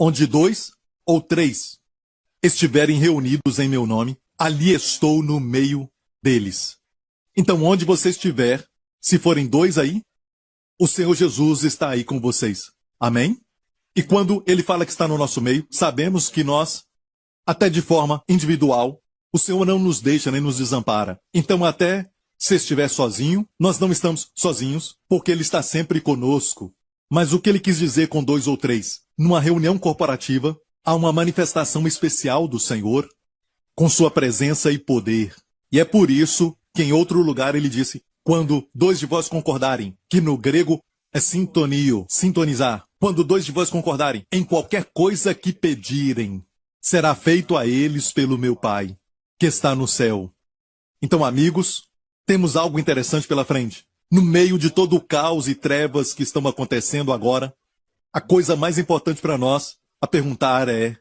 onde 2 ou 3 estiverem reunidos em meu nome, ali estou no meio deles. Então, onde você estiver, se forem 2 aí, o Senhor Jesus está aí com vocês. Amém? E quando ele fala que está no nosso meio, sabemos que nós, até de forma individual, o Senhor não nos deixa nem nos desampara. Então, até se estiver sozinho, nós não estamos sozinhos, porque ele está sempre conosco. Mas o que ele quis dizer com 2 ou 3? Numa reunião corporativa, há uma manifestação especial do Senhor, com sua presença e poder. E é por isso que em outro lugar ele disse, quando 2 de vós concordarem, que no grego é sintonio, sintonizar. Quando 2 de vós concordarem em qualquer coisa que pedirem, será feito a eles pelo meu Pai, que está no céu. Então, amigos, temos algo interessante pela frente. No meio de todo o caos e trevas que estão acontecendo agora, a coisa mais importante para nós a perguntar é: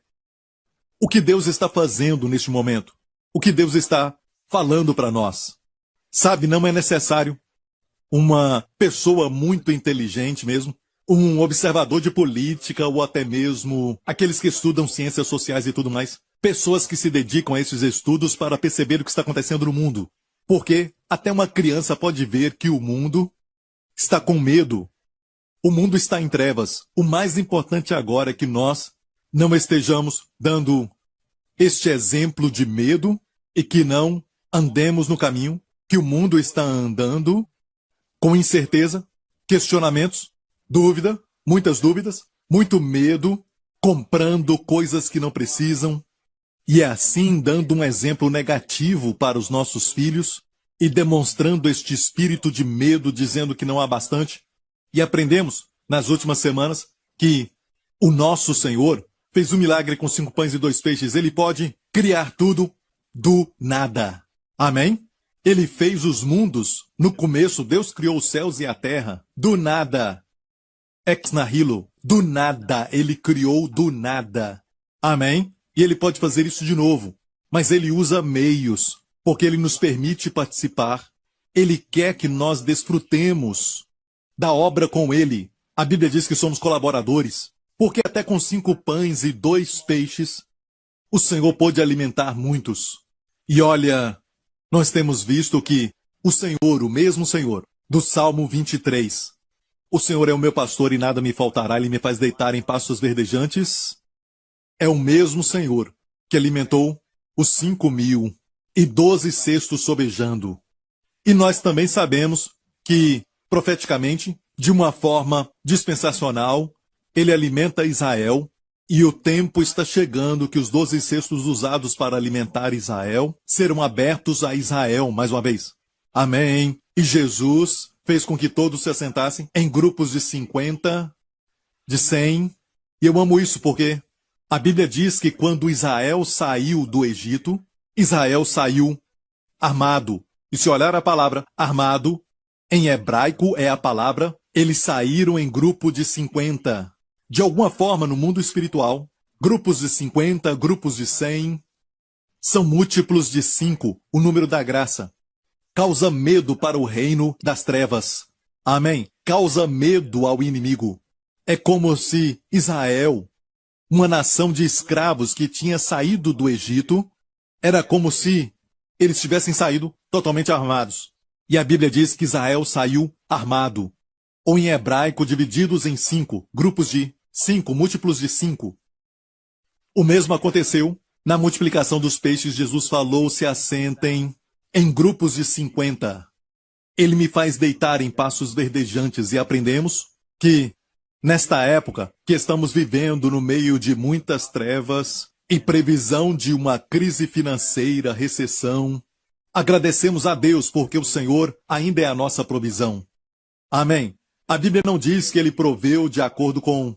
o que Deus está fazendo neste momento? O que Deus está falando para nós? Sabe, não é necessário uma pessoa muito inteligente mesmo, um observador de política ou até mesmo aqueles que estudam ciências sociais e tudo mais, pessoas que se dedicam a esses estudos para perceber o que está acontecendo no mundo. Porque até uma criança pode ver que o mundo está com medo. O mundo está em trevas. O mais importante agora é que nós não estejamos dando este exemplo de medo e que não andemos no caminho que o mundo está andando com incerteza, questionamentos, dúvida, muitas dúvidas, muito medo, comprando coisas que não precisam, e assim dando um exemplo negativo para os nossos filhos e demonstrando este espírito de medo, dizendo que não há bastante. E aprendemos nas últimas semanas que o nosso Senhor fez um milagre com 5 pães e 2 peixes. Ele pode criar tudo do nada. Amém? Ele fez os mundos. No começo, Deus criou os céus e a terra do nada. Ex nihilo. Do nada. Ele criou do nada. Amém? E ele pode fazer isso de novo. Mas ele usa meios, porque ele nos permite participar. Ele quer que nós desfrutemos da obra com ele. A Bíblia diz que somos colaboradores, porque até com 5 pães e 2 peixes, o Senhor pôde alimentar muitos. E olha, nós temos visto que o Senhor, o mesmo Senhor, do Salmo 23, o Senhor é o meu pastor e nada me faltará, ele me faz deitar em pastos verdejantes, é o mesmo Senhor que alimentou os 5.000 e 12 cestos sobejando. E nós também sabemos que, profeticamente, de uma forma dispensacional, ele alimenta Israel, e o tempo está chegando que os 12 cestos usados para alimentar Israel serão abertos a Israel mais uma vez. Amém. E Jesus fez com que todos se assentassem em grupos de 50, de 100. E eu amo isso porque a Bíblia diz que quando Israel saiu do Egito, Israel saiu armado. E se olhar a palavra armado, em hebraico é a palavra, eles saíram em grupo de 50. De alguma forma, no mundo espiritual, grupos de 50, grupos de 100, são múltiplos de 5, o número da graça. Causa medo para o reino das trevas. Amém? Causa medo ao inimigo. É como se Israel, uma nação de escravos que tinha saído do Egito, era como se eles tivessem saído totalmente armados. E a Bíblia diz que Israel saiu armado. Ou em hebraico, divididos em 5, grupos de 5, múltiplos de 5. O mesmo aconteceu na multiplicação dos peixes. Jesus falou: se assentem em grupos de 50. Ele me faz deitar em pastos verdejantes. E aprendemos que, nesta época que estamos vivendo no meio de muitas trevas e previsão de uma crise financeira, recessão, agradecemos a Deus porque o Senhor ainda é a nossa provisão. Amém. A Bíblia não diz que ele proveu de acordo com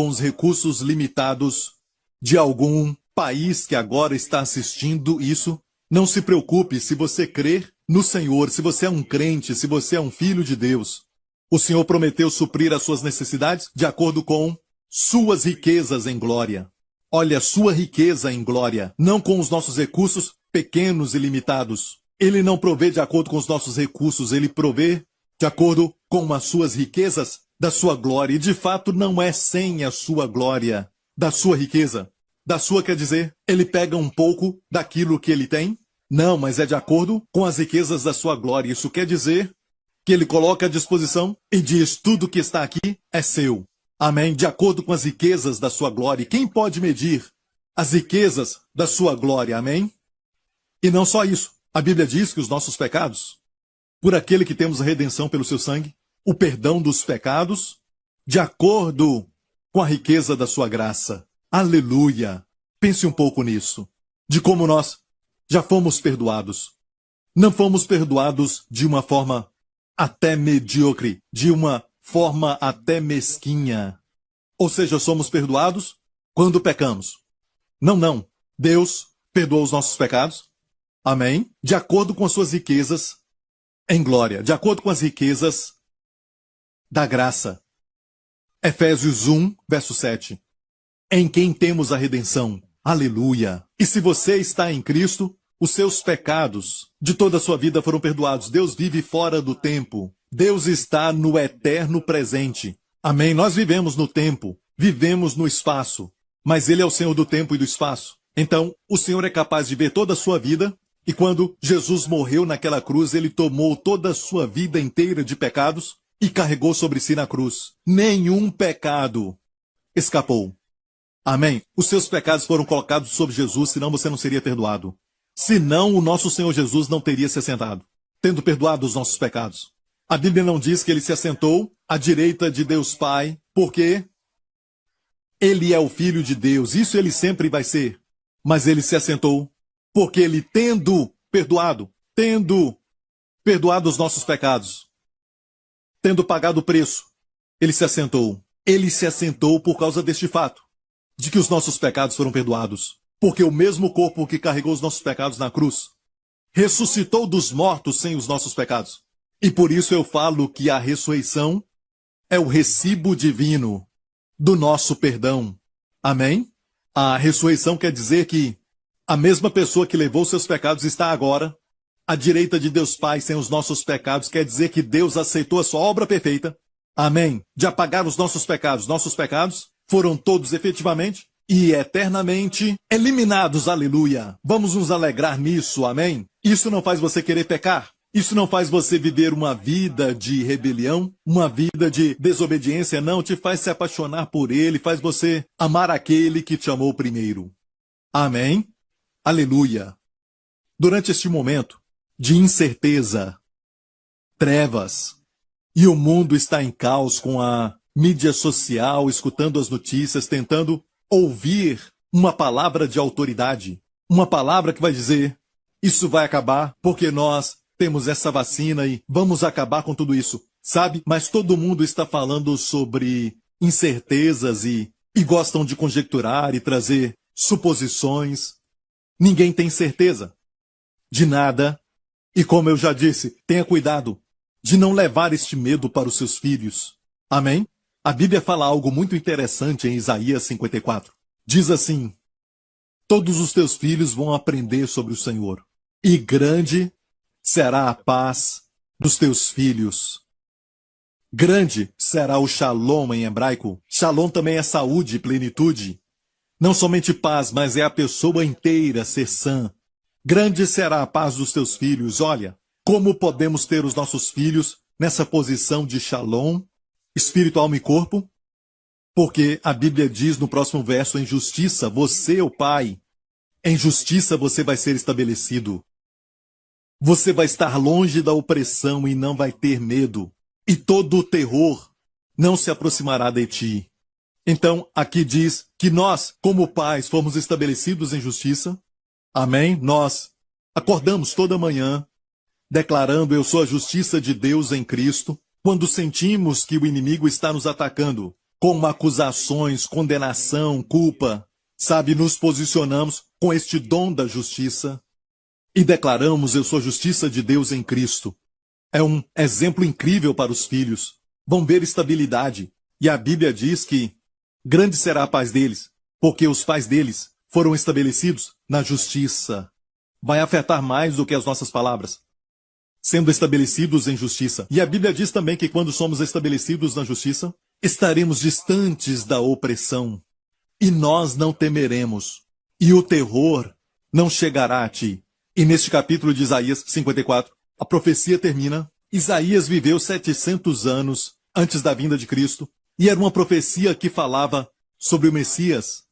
os recursos limitados de algum país que agora está assistindo isso. Não se preocupe, se você crer no Senhor, se você é um crente, se você é um filho de Deus, o Senhor prometeu suprir as suas necessidades de acordo com suas riquezas em glória. Olha, sua riqueza em glória, não com os nossos recursos pequenos e limitados. Ele não provê de acordo com os nossos recursos, ele provê de acordo com as suas riquezas da sua glória. E de fato não é sem a sua glória da sua riqueza. Da sua quer dizer, ele pega um pouco daquilo que ele tem? Não, mas é de acordo com as riquezas da sua glória. Isso quer dizer que ele coloca à disposição e diz: tudo que está aqui é seu. Amém? De acordo com as riquezas da sua glória. E quem pode medir as riquezas da sua glória? Amém? E não só isso. A Bíblia diz que os nossos pecados, por aquele que temos a redenção pelo seu sangue, o perdão dos pecados, de acordo com a riqueza da sua graça. Aleluia! Pense um pouco nisso. De como nós já fomos perdoados. Não fomos perdoados de uma forma até medíocre, de uma forma até mesquinha. Ou seja, somos perdoados quando pecamos. Não. Deus perdoou os nossos pecados. Amém? De acordo com as suas riquezas em glória. De acordo com as riquezas da graça. Efésios 1, verso 7. Em quem temos a redenção. Aleluia! E se você está em Cristo, os seus pecados de toda a sua vida foram perdoados. Deus vive fora do tempo. Deus está no eterno presente. Amém? Nós vivemos no tempo, vivemos no espaço, mas Ele é o Senhor do tempo e do espaço. Então, o Senhor é capaz de ver toda a sua vida, e quando Jesus morreu naquela cruz, Ele tomou toda a sua vida inteira de pecados e carregou sobre si na cruz. Nenhum pecado escapou. Amém? Os seus pecados foram colocados sobre Jesus, senão você não seria perdoado. Senão o nosso Senhor Jesus não teria se assentado, tendo perdoado os nossos pecados. A Bíblia não diz que ele se assentou à direita de Deus Pai, porque ele é o Filho de Deus. Isso ele sempre vai ser. Mas ele se assentou porque ele, tendo perdoado os nossos pecados, tendo pagado o preço, ele se assentou. Ele se assentou por causa deste fato, de que os nossos pecados foram perdoados. Porque o mesmo corpo que carregou os nossos pecados na cruz ressuscitou dos mortos sem os nossos pecados. E por isso eu falo que a ressurreição é o recibo divino do nosso perdão. Amém? A ressurreição quer dizer que a mesma pessoa que levou seus pecados está agora à direita de Deus Pai sem os nossos pecados. Quer dizer que Deus aceitou a sua obra perfeita. Amém? De apagar os nossos pecados. Nossos pecados foram todos efetivamente e eternamente eliminados, aleluia. Vamos nos alegrar nisso, amém? Isso não faz você querer pecar. Isso não faz você viver uma vida de rebelião, uma vida de desobediência, não. Te faz se apaixonar por Ele, faz você amar aquele que te amou primeiro. Amém? Aleluia. Durante este momento de incerteza, trevas, e o mundo está em caos com a mídia social, escutando as notícias, tentando ouvir uma palavra de autoridade, uma palavra que vai dizer: isso vai acabar porque nós temos essa vacina e vamos acabar com tudo isso, sabe? Mas todo mundo está falando sobre incertezas e gostam de conjecturar e trazer suposições. Ninguém tem certeza de nada. E como eu já disse, tenha cuidado de não levar este medo para os seus filhos. Amém? A Bíblia fala algo muito interessante em Isaías 54. Diz assim: todos os teus filhos vão aprender sobre o Senhor, e grande será a paz dos teus filhos. Grande será o shalom em hebraico. Shalom também é saúde, plenitude. Não somente paz, mas é a pessoa inteira ser sã. Grande será a paz dos teus filhos. Olha, como podemos ter os nossos filhos nessa posição de shalom, espírito, alma e corpo? Porque a Bíblia diz no próximo verso: em justiça, você, o Pai, em justiça você vai ser estabelecido. Você vai estar longe da opressão e não vai ter medo. E todo o terror não se aproximará de ti. Então, aqui diz que nós, como pais, fomos estabelecidos em justiça. Amém? Nós acordamos toda manhã declarando: eu sou a justiça de Deus em Cristo. Quando sentimos que o inimigo está nos atacando com acusações, condenação, culpa, sabe, nos posicionamos com este dom da justiça e declaramos: eu sou a justiça de Deus em Cristo. É um exemplo incrível para os filhos. Vão ver estabilidade. E a Bíblia diz que grande será a paz deles, porque os pais deles foram estabelecidos na justiça. Vai afetar mais do que as nossas palavras. Sendo estabelecidos em justiça. E a Bíblia diz também que quando somos estabelecidos na justiça, estaremos distantes da opressão. e nós não temeremos, e o terror não chegará a ti. E neste capítulo de Isaías 54, a profecia termina. Isaías viveu 700 anos antes da vinda de Cristo, e era uma profecia que falava sobre o Messias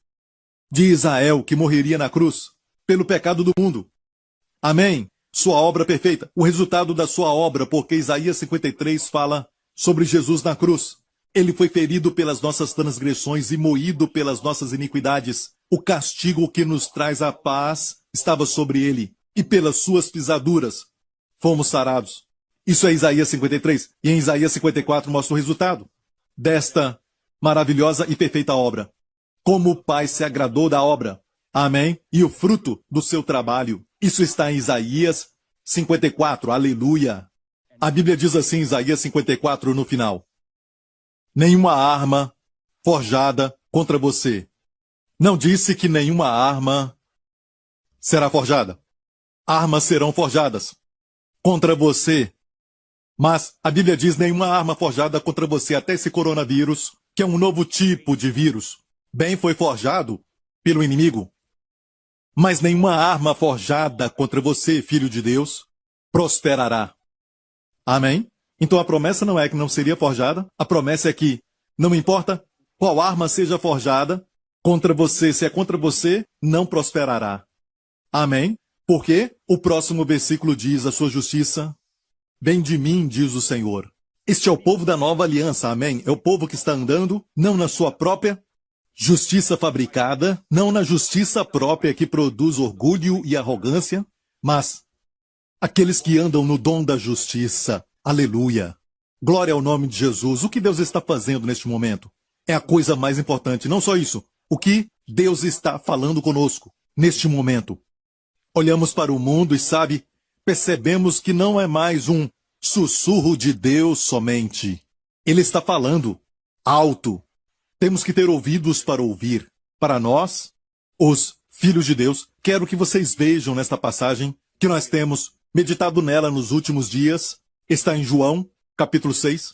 de Israel, que morreria na cruz pelo pecado do mundo. Amém? Sua obra perfeita, o resultado da sua obra, porque Isaías 53 fala sobre Jesus na cruz. Ele foi ferido pelas nossas transgressões e moído pelas nossas iniquidades. O castigo que nos traz a paz estava sobre ele, e pelas suas pisaduras fomos sarados. Isso é Isaías 53, e em Isaías 54 mostra o resultado desta maravilhosa e perfeita obra. Como o Pai se agradou da obra. Amém? E o fruto do seu trabalho. Isso está em Isaías 54. Aleluia. A Bíblia diz assim em Isaías 54 no final: nenhuma arma forjada contra você. Não disse que nenhuma arma será forjada. Armas serão forjadas contra você. Mas a Bíblia diz nenhuma arma forjada contra você, até esse coronavírus, que é um novo tipo de vírus. Bem foi forjado pelo inimigo. Mas nenhuma arma forjada contra você, filho de Deus, prosperará. Amém? Então a promessa não é que não seria forjada, a promessa é que não importa qual arma seja forjada contra você, se é contra você, não prosperará. Amém? Porque o próximo versículo diz: a sua justiça vem de mim, diz o Senhor. Este é o povo da nova aliança, amém? É o povo que está andando não na sua própria justiça fabricada, não na justiça própria que produz orgulho e arrogância, mas aqueles que andam no dom da justiça. Aleluia. Glória ao nome de Jesus. O que Deus está fazendo neste momento é a coisa mais importante. Não só isso, o que Deus está falando conosco neste momento. Olhamos para o mundo e, sabe, percebemos que não é mais um sussurro de Deus somente. Ele está falando alto. Temos que ter ouvidos para ouvir. Para nós, os filhos de Deus, quero que vocês vejam nesta passagem que nós temos meditado nela nos últimos dias. Está em João, capítulo 6.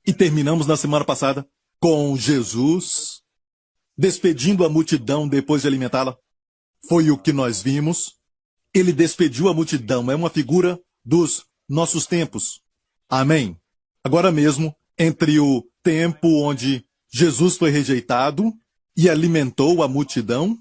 E terminamos na semana passada com Jesus despedindo a multidão depois de alimentá-la. Foi o que nós vimos. Ele despediu a multidão. É uma figura dos nossos tempos. Amém? Agora mesmo, entre o tempo onde Jesus foi rejeitado e alimentou a multidão,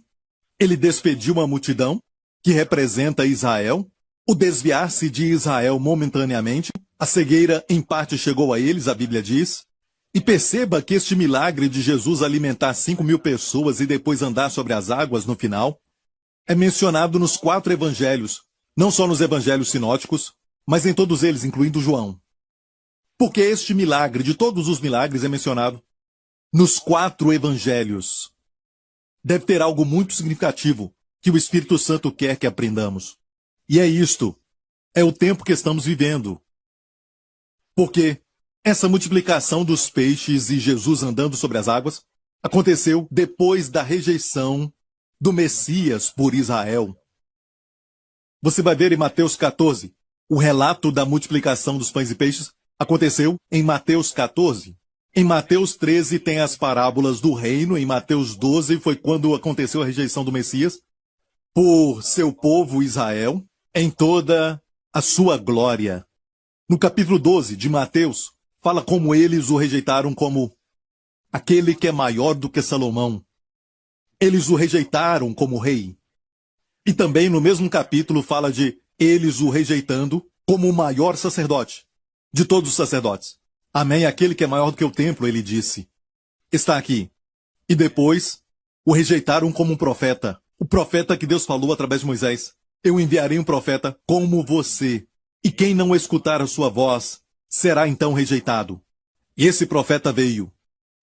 ele despediu a multidão, que representa Israel, o desviar-se de Israel momentaneamente, a cegueira em parte chegou a eles, a Bíblia diz, e perceba que este milagre de Jesus alimentar 5.000 pessoas e depois andar sobre as águas no final, é mencionado nos 4 evangelhos, não só nos evangelhos sinóticos, mas em todos eles, incluindo João. Porque este milagre, de todos os milagres, é mencionado nos 4 evangelhos. Deve ter algo muito significativo que o Espírito Santo quer que aprendamos. E é isto. É o tempo que estamos vivendo. Porque essa multiplicação dos peixes e Jesus andando sobre as águas aconteceu depois da rejeição do Messias por Israel. Você vai ver em Mateus 14, o relato da multiplicação dos pães e peixes aconteceu em Mateus 14. Em Mateus 13 tem as parábolas do reino, em Mateus 12 foi quando aconteceu a rejeição do Messias por seu povo Israel, em toda a sua glória. No capítulo 12 de Mateus, fala como eles o rejeitaram como aquele que é maior do que Salomão. Eles o rejeitaram como rei. E também no mesmo capítulo fala de eles o rejeitando como o maior sacerdote de todos os sacerdotes. Amém, aquele que é maior do que o templo, ele disse. Está aqui. E depois o rejeitaram como um profeta. O profeta que Deus falou através de Moisés. Eu enviarei um profeta como você. E quem não escutar a sua voz será então rejeitado. E esse profeta veio.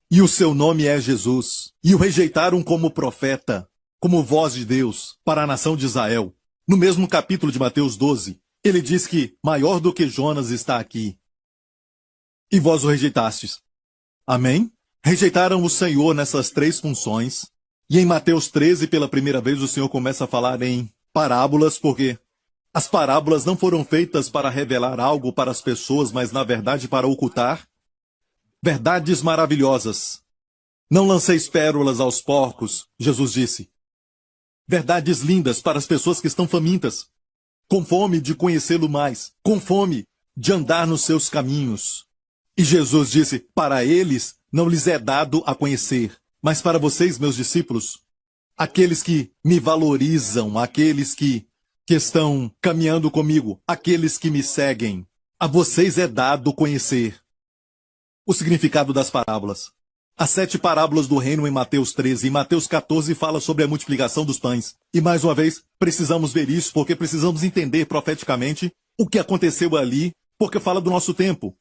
E o seu nome é Jesus. E o rejeitaram como profeta, como voz de Deus para a nação de Israel. No mesmo capítulo de Mateus 12, ele diz que maior do que Jonas está aqui. E vós o rejeitastes. Amém? Rejeitaram o Senhor nessas 3 funções. E em Mateus 13, pela primeira vez, o Senhor começa a falar em parábolas, porque as parábolas não foram feitas para revelar algo para as pessoas, mas na verdade para ocultar verdades maravilhosas. Não lanceis pérolas aos porcos, Jesus disse. Verdades lindas para as pessoas que estão famintas, com fome de conhecê-lo mais, com fome de andar nos seus caminhos. E Jesus disse, para eles não lhes é dado a conhecer, mas para vocês, meus discípulos, aqueles que me valorizam, aqueles que estão caminhando comigo, aqueles que me seguem, a vocês é dado conhecer o significado das parábolas. As 7 parábolas do reino em Mateus 13 e Mateus 14 fala sobre a multiplicação dos pães. E mais uma vez, precisamos ver isso porque precisamos entender profeticamente o que aconteceu ali, porque fala do nosso tempo.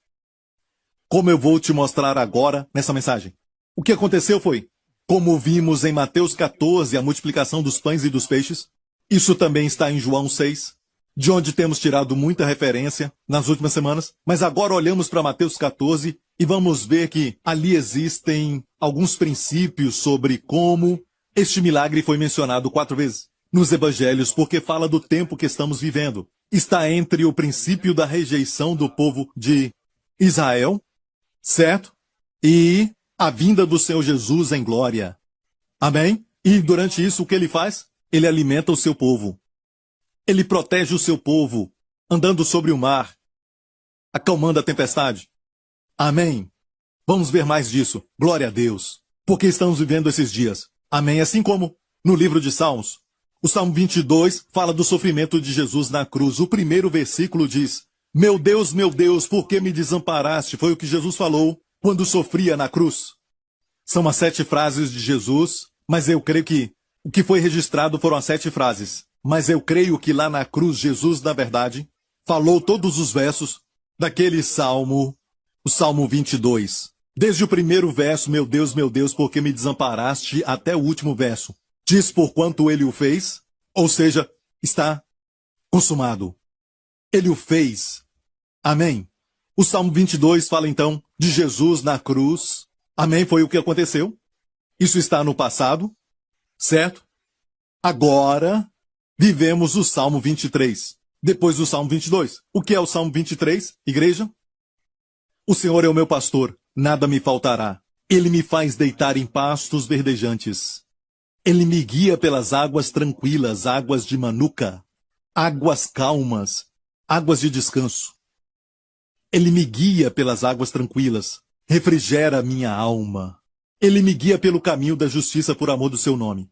Como eu vou te mostrar agora nessa mensagem. O que aconteceu foi, como vimos em Mateus 14, a multiplicação dos pães e dos peixes, isso também está em João 6, de onde temos tirado muita referência nas últimas semanas, mas agora olhamos para Mateus 14 e vamos ver que ali existem alguns princípios sobre como este milagre foi mencionado 4 vezes nos evangelhos, porque fala do tempo que estamos vivendo. Está entre o princípio da rejeição do povo de Israel, certo? E a vinda do Senhor Jesus em glória. Amém? E durante isso, o que ele faz? Ele alimenta o seu povo. Ele protege o seu povo, andando sobre o mar, acalmando a tempestade. Amém. Vamos ver mais disso. Glória a Deus. Porque estamos vivendo esses dias. Amém. Assim como no livro de Salmos. O Salmo 22 fala do sofrimento de Jesus na cruz. O primeiro versículo diz, meu Deus, por que me desamparaste? Foi o que Jesus falou quando sofria na cruz. São as 7 frases de Jesus, mas eu creio que o que foi registrado foram as 7 frases. Mas eu creio que lá na cruz, Jesus, na verdade, falou todos os versos daquele salmo, o Salmo 22. Desde o primeiro verso, meu Deus, por que me desamparaste, até o último verso. Diz por quanto ele o fez, ou seja, está consumado. Ele o fez. Amém. O Salmo 22 fala então de Jesus na cruz. Amém, foi o que aconteceu. Isso está no passado, certo? Agora vivemos o Salmo 23, depois do Salmo 22. O que é o Salmo 23, igreja? O Senhor é o meu pastor, nada me faltará. Ele me faz deitar em pastos verdejantes. Ele me guia pelas águas tranquilas, águas de manuca, águas calmas, águas de descanso. Ele me guia pelas águas tranquilas, refrigera a minha alma. Ele me guia pelo caminho da justiça por amor do seu nome.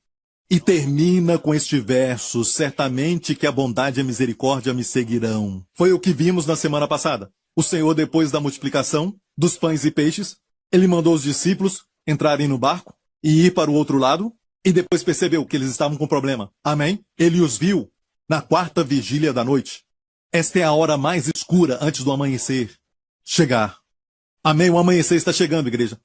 E termina com este verso, certamente que a bondade e a misericórdia me seguirão. Foi o que vimos na semana passada. O Senhor, depois da multiplicação dos pães e peixes, ele mandou os discípulos entrarem no barco e ir para o outro lado, e depois percebeu que eles estavam com problema. Amém? Ele os viu na 4ª vigília da noite. Esta é a hora mais escura antes do amanhecer chegar. Amém? O amanhecer está chegando, igreja.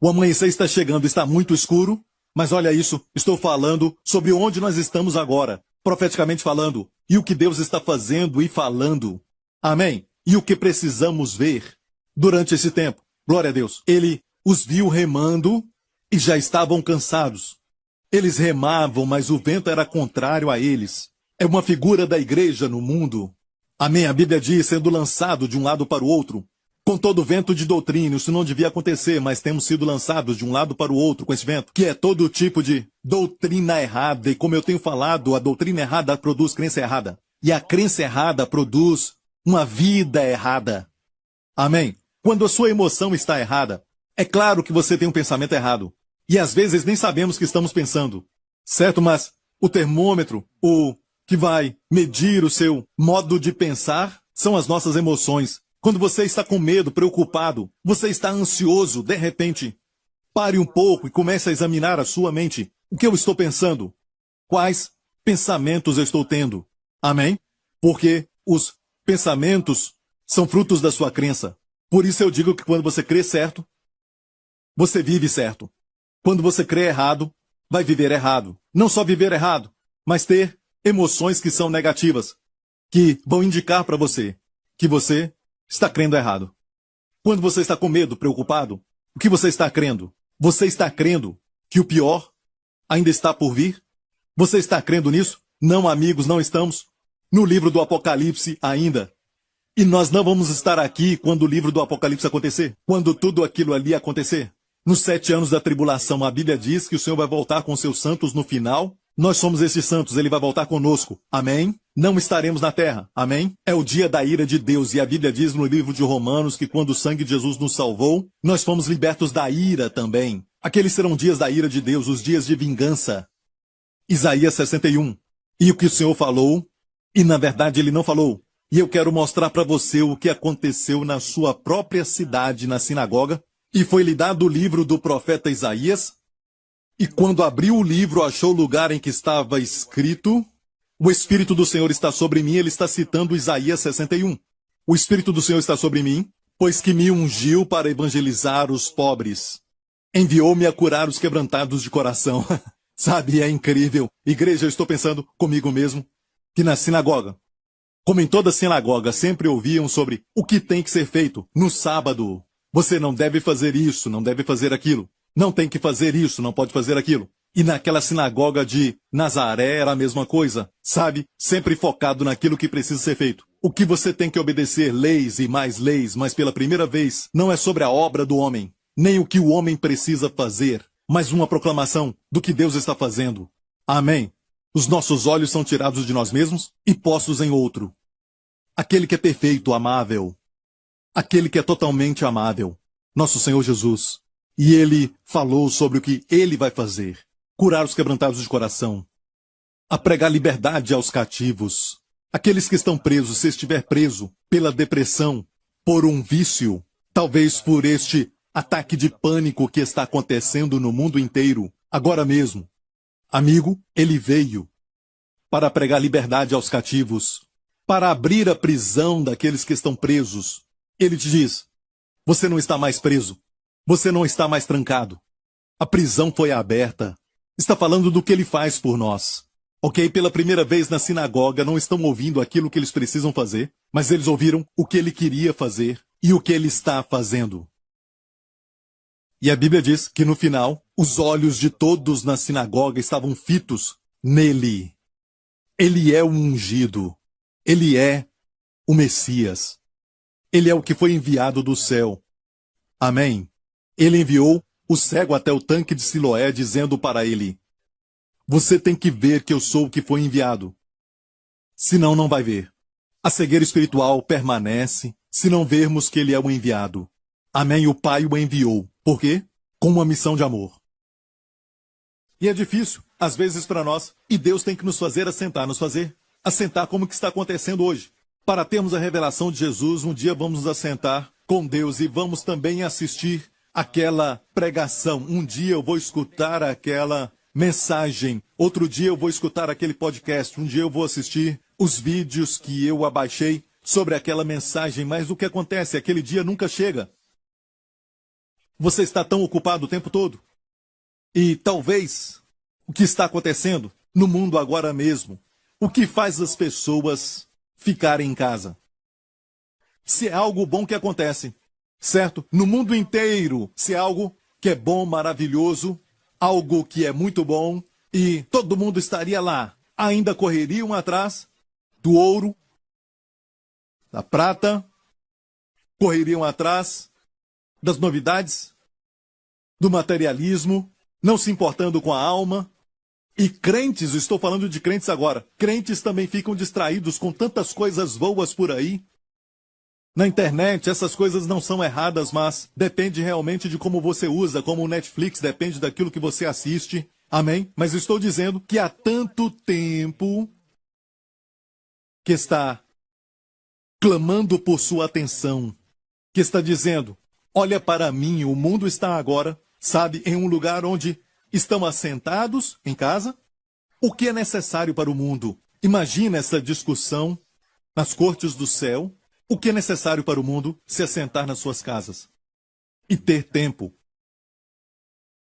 O amanhecer está chegando, está muito escuro. Mas olha isso, estou falando sobre onde nós estamos agora, profeticamente falando, e o que Deus está fazendo e falando. Amém? E o que precisamos ver durante esse tempo. Glória a Deus. Ele os viu remando e já estavam cansados. Eles remavam, mas o vento era contrário a eles. É uma figura da igreja no mundo. Amém? A Bíblia diz, sendo lançado de um lado para o outro, com todo vento de doutrina. Isso não devia acontecer, mas temos sido lançados de um lado para o outro com esse vento, que é todo tipo de doutrina errada. E como eu tenho falado, a doutrina errada produz crença errada. E a crença errada produz uma vida errada. Amém? Quando a sua emoção está errada, é claro que você tem um pensamento errado. E às vezes nem sabemos o que estamos pensando. Certo? Mas o termômetro, o que vai medir o seu modo de pensar, são as nossas emoções. Quando você está com medo, preocupado, você está ansioso, de repente, pare um pouco e comece a examinar a sua mente. O que eu estou pensando? Quais pensamentos eu estou tendo? Amém? Porque os pensamentos são frutos da sua crença. Por isso eu digo que quando você crê certo, você vive certo. Quando você crê errado, vai viver errado. Não só viver errado, mas ter emoções que são negativas, que vão indicar para você que você está crendo errado. Quando você está com medo, preocupado, o que você está crendo? Você está crendo que o pior ainda está por vir? Você está crendo nisso? Não, amigos, não estamos no livro do Apocalipse ainda. E nós não vamos estar aqui quando o livro do Apocalipse acontecer, quando tudo aquilo ali acontecer. Nos 7 anos da tribulação, a Bíblia diz que o Senhor vai voltar com seus santos no final. Nós somos esses santos, ele vai voltar conosco. Amém? Não estaremos na terra. Amém? É o dia da ira de Deus. E a Bíblia diz no livro de Romanos que quando o sangue de Jesus nos salvou, nós fomos libertos da ira também. Aqueles serão dias da ira de Deus, os dias de vingança. Isaías 61. E o que o Senhor falou, e na verdade ele não falou. E eu quero mostrar para você o que aconteceu na sua própria cidade, na sinagoga. E foi-lhe dado o livro do profeta Isaías. E quando abriu o livro, achou o lugar em que estava escrito: o Espírito do Senhor está sobre mim. Ele está citando Isaías 61. O Espírito do Senhor está sobre mim, pois que me ungiu para evangelizar os pobres. Enviou-me a curar os quebrantados de coração. Sabe, é incrível. Igreja, eu estou pensando comigo mesmo, que na sinagoga, como em toda sinagoga, sempre ouviam sobre o que tem que ser feito no sábado. Você não deve fazer isso, não deve fazer aquilo. Não tem que fazer isso, não pode fazer aquilo. E naquela sinagoga de Nazaré era a mesma coisa, sabe? Sempre focado naquilo que precisa ser feito. O que você tem que obedecer, leis e mais leis, mas pela primeira vez, não é sobre a obra do homem, nem o que o homem precisa fazer, mas uma proclamação do que Deus está fazendo. Amém? Os nossos olhos são tirados de nós mesmos e postos em outro. Aquele que é perfeito, amável. Aquele que é totalmente amável, nosso Senhor Jesus. E ele falou sobre o que ele vai fazer: curar os quebrantados de coração, a pregar liberdade aos cativos, aqueles que estão presos, se estiver preso pela depressão, por um vício, talvez por este ataque de pânico que está acontecendo no mundo inteiro, agora mesmo. Amigo, ele veio para pregar liberdade aos cativos, para abrir a prisão daqueles que estão presos. Ele te diz: você não está mais preso. Você não está mais trancado. A prisão foi aberta. Está falando do que ele faz por nós. Ok? Pela primeira vez na sinagoga, não estão ouvindo aquilo que eles precisam fazer, mas eles ouviram o que ele queria fazer e o que ele está fazendo. E a Bíblia diz que no final, os olhos de todos na sinagoga estavam fitos nele. Ele é o ungido. Ele é o Messias. Ele é o que foi enviado do céu. Amém? Ele enviou o cego até o tanque de Siloé, dizendo para ele: você tem que ver que eu sou o que foi enviado. Senão não vai ver. A cegueira espiritual permanece se não vermos que ele é o enviado. Amém? O Pai o enviou. Por quê? Com uma missão de amor. E é difícil, às vezes, para nós, e Deus tem que nos fazer assentar como que está acontecendo hoje. Para termos a revelação de Jesus, um dia vamos nos assentar com Deus e vamos também assistir aquela pregação. Um dia eu vou escutar aquela mensagem. Outro dia eu vou escutar aquele podcast. Um dia eu vou assistir os vídeos que eu abaixei sobre aquela mensagem. Mas o que acontece? Aquele dia nunca chega. Você está tão ocupado o tempo todo. E talvez o que está acontecendo no mundo agora mesmo, o que faz as pessoas ficarem em casa? Se é algo bom que acontece, certo? No mundo inteiro, se é algo que é bom, maravilhoso, algo que é muito bom, e todo mundo estaria lá, ainda correriam atrás do ouro, da prata, correriam atrás das novidades, do materialismo, não se importando com a alma. E crentes, estou falando de crentes agora, crentes também ficam distraídos com tantas coisas boas por aí. Na internet, essas coisas não são erradas, mas depende realmente de como você usa, como o Netflix depende daquilo que você assiste. Amém? Mas estou dizendo que há tanto tempo que está clamando por sua atenção, que está dizendo: olha para mim, o mundo está agora, sabe, em um lugar onde estão assentados em casa. O que é necessário para o mundo? Imagina essa discussão nas cortes do céu. O que é necessário para o mundo? Se assentar nas suas casas e ter tempo.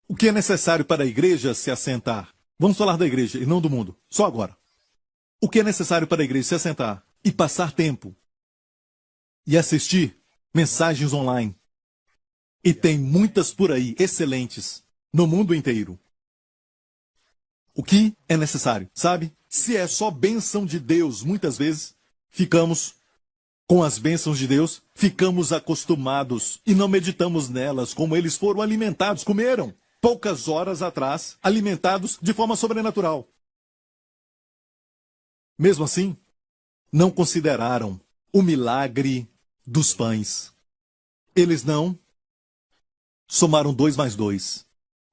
O que é necessário para a igreja? Se assentar. Vamos falar da igreja e não do mundo, só agora. O que é necessário para a igreja? Se assentar e passar tempo e assistir mensagens online. E tem muitas por aí, excelentes, no mundo inteiro. O que é necessário, sabe? Se é só bênção de Deus, muitas vezes ficamos Com as bênçãos de Deus, ficamos acostumados e não meditamos nelas como eles foram alimentados, comeram, poucas horas atrás, alimentados de forma sobrenatural. Mesmo assim, não consideraram o milagre dos pães. Eles não somaram 2 mais 2.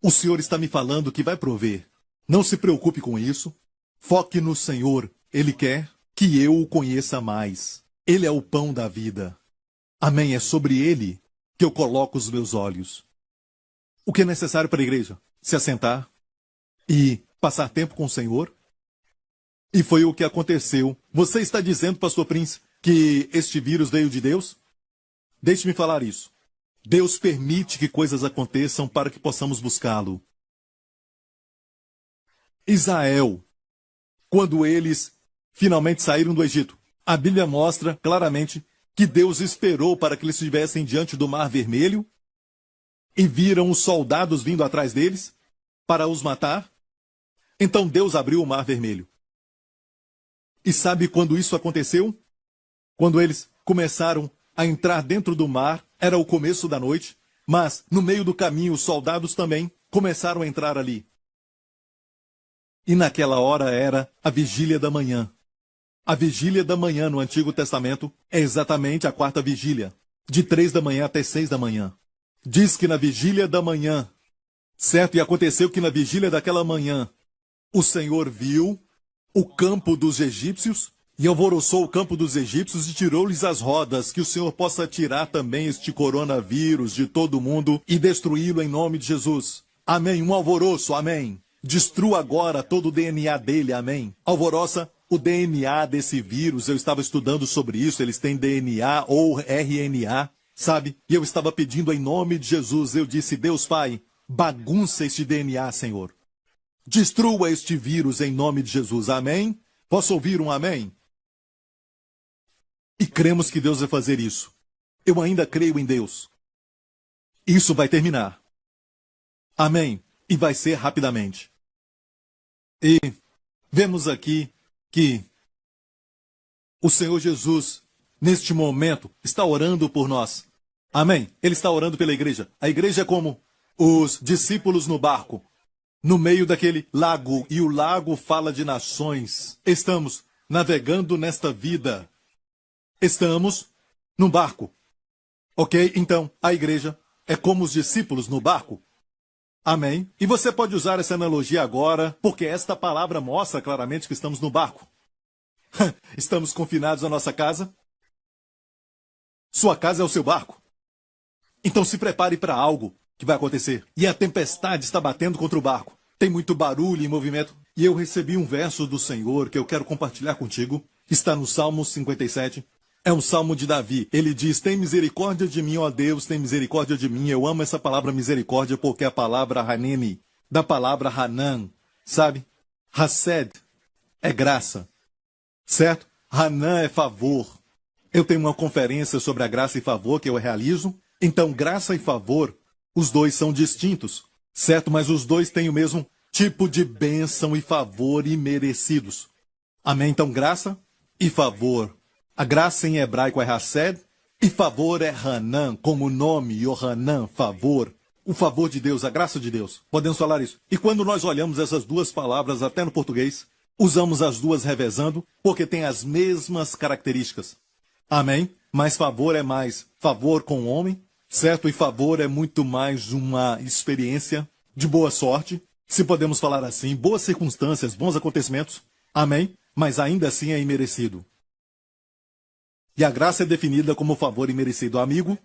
O Senhor está me falando que vai prover. Não se preocupe com isso. Foque no Senhor. Ele quer que eu o conheça mais. Ele é o pão da vida. Amém. É sobre ele que eu coloco os meus olhos. O que é necessário para a igreja? Se assentar e passar tempo com o Senhor. E foi o que aconteceu. Você está dizendo, pastor Prince, que este vírus veio de Deus? Deixe-me falar isso. Deus permite que coisas aconteçam para que possamos buscá-lo. Israel, quando eles finalmente saíram do Egito, a Bíblia mostra claramente que Deus esperou para que eles estivessem diante do Mar Vermelho e viram os soldados vindo atrás deles para os matar. Então Deus abriu o Mar Vermelho. E sabe quando isso aconteceu? Quando eles começaram a entrar dentro do mar, era o começo da noite, mas no meio do caminho os soldados também começaram a entrar ali. E naquela hora era a vigília da manhã. A vigília da manhã no Antigo Testamento é exatamente a quarta vigília, de 3 da manhã até 6 da manhã. Diz que na vigília da manhã, certo? E aconteceu que na vigília daquela manhã, o Senhor viu o campo dos egípcios e alvoroçou o campo dos egípcios e tirou-lhes as rodas, que o Senhor possa tirar também este coronavírus de todo mundo e destruí-lo em nome de Jesus. Amém. Um alvoroço, amém. Destrua agora todo o DNA dele, amém. Alvoroça o DNA desse vírus. Eu estava estudando sobre isso, eles têm DNA ou RNA, sabe? E eu estava pedindo em nome de Jesus, eu disse, Deus Pai, bagunça este DNA, Senhor. Destrua este vírus em nome de Jesus, amém? Posso ouvir um amém? E cremos que Deus vai fazer isso. Eu ainda creio em Deus. Isso vai terminar. Amém. E vai ser rapidamente. E vemos aqui que o Senhor Jesus, neste momento, está orando por nós. Amém. Ele está orando pela igreja. A igreja é como os discípulos no barco, no meio daquele lago, e o lago fala de nações. Estamos navegando nesta vida. Estamos num barco. Ok? Então, a igreja é como os discípulos no barco. Amém? E você pode usar essa analogia agora, porque esta palavra mostra claramente que estamos no barco. Estamos confinados à nossa casa. Sua casa é o seu barco. Então se prepare para algo que vai acontecer. E a tempestade está batendo contra o barco. Tem muito barulho e movimento. E eu recebi um verso do Senhor que eu quero compartilhar contigo. Está no Salmo 57. É um salmo de Davi. Ele diz, tem misericórdia de mim, ó Deus, tem misericórdia de mim. Eu amo essa palavra misericórdia porque é a palavra Haneni, da palavra Hanan, sabe? Hased é graça, certo? Hanan é favor. Eu tenho uma conferência sobre a graça e favor que eu realizo. Então, graça e favor, os dois são distintos, certo? Mas os dois têm o mesmo tipo de bênção e favor imerecidos. Amém? Então, graça e favor. A graça em hebraico é Hased e favor é Hanan, como o nome Yohanan, favor. O favor de Deus, a graça de Deus. Podemos falar isso. E quando nós olhamos essas duas palavras, até no português, usamos as duas revezando, porque tem as mesmas características. Amém? Mas favor é mais favor com o homem, certo? E favor é muito mais uma experiência de boa sorte, se podemos falar assim, boas circunstâncias, bons acontecimentos. Amém? Mas ainda assim é imerecido. E a graça é definida como favor imerecido. Amigo,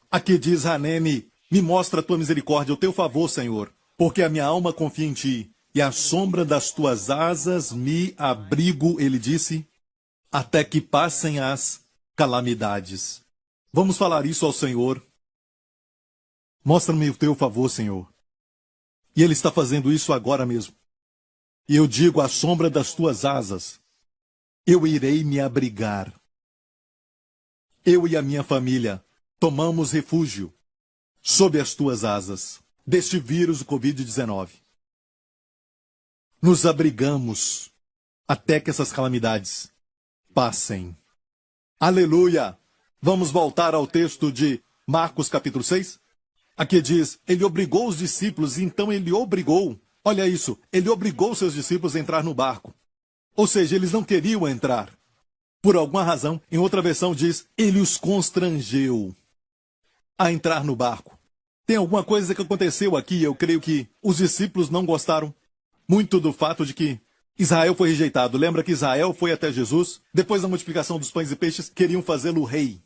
aqui diz Haneni, me mostra a tua misericórdia, o teu favor, Senhor, porque a minha alma confia em ti, e à sombra das tuas asas me abrigo, ele disse, até que passem as calamidades. Vamos falar isso ao Senhor. Mostra-me o teu favor, Senhor. E ele está fazendo isso agora mesmo. E eu digo, à sombra das tuas asas, eu irei me abrigar. Eu e a minha família tomamos refúgio sob as tuas asas deste vírus do Covid-19. Nos abrigamos até que essas calamidades passem. Aleluia! Vamos voltar ao texto de Marcos capítulo 6? Aqui diz, ele obrigou os discípulos, então ele obrigou, olha isso, ele obrigou seus discípulos a entrar no barco. Ou seja, eles não queriam entrar. Por alguma razão, em outra versão diz, ele os constrangeu a entrar no barco. Tem alguma coisa que aconteceu aqui, eu creio que os discípulos não gostaram muito do fato de que Israel foi rejeitado. Lembra que Israel foi até Jesus? Depois da multiplicação dos pães e peixes, queriam fazê-lo rei.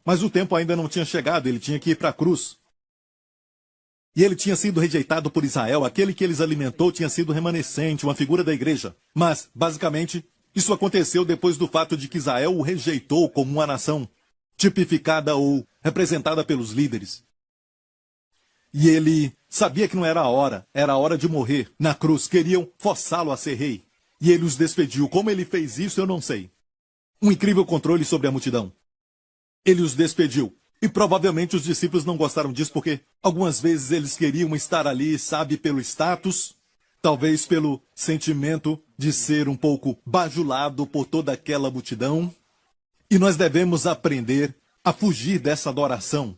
Mas o tempo ainda não tinha chegado, ele tinha que ir para a cruz. E ele tinha sido rejeitado por Israel, aquele que eles alimentou tinha sido remanescente, uma figura da igreja. Mas, basicamente, isso aconteceu depois do fato de que Israel o rejeitou como uma nação, tipificada ou representada pelos líderes. E ele sabia que não era a hora de morrer na cruz, queriam forçá-lo a ser rei. E ele os despediu. Como ele fez isso, eu não sei. Um incrível controle sobre a multidão. Ele os despediu. E provavelmente os discípulos não gostaram disso porque algumas vezes eles queriam estar ali, sabe, pelo status, talvez pelo sentimento de ser um pouco bajulado por toda aquela multidão. E nós devemos aprender a fugir dessa adoração.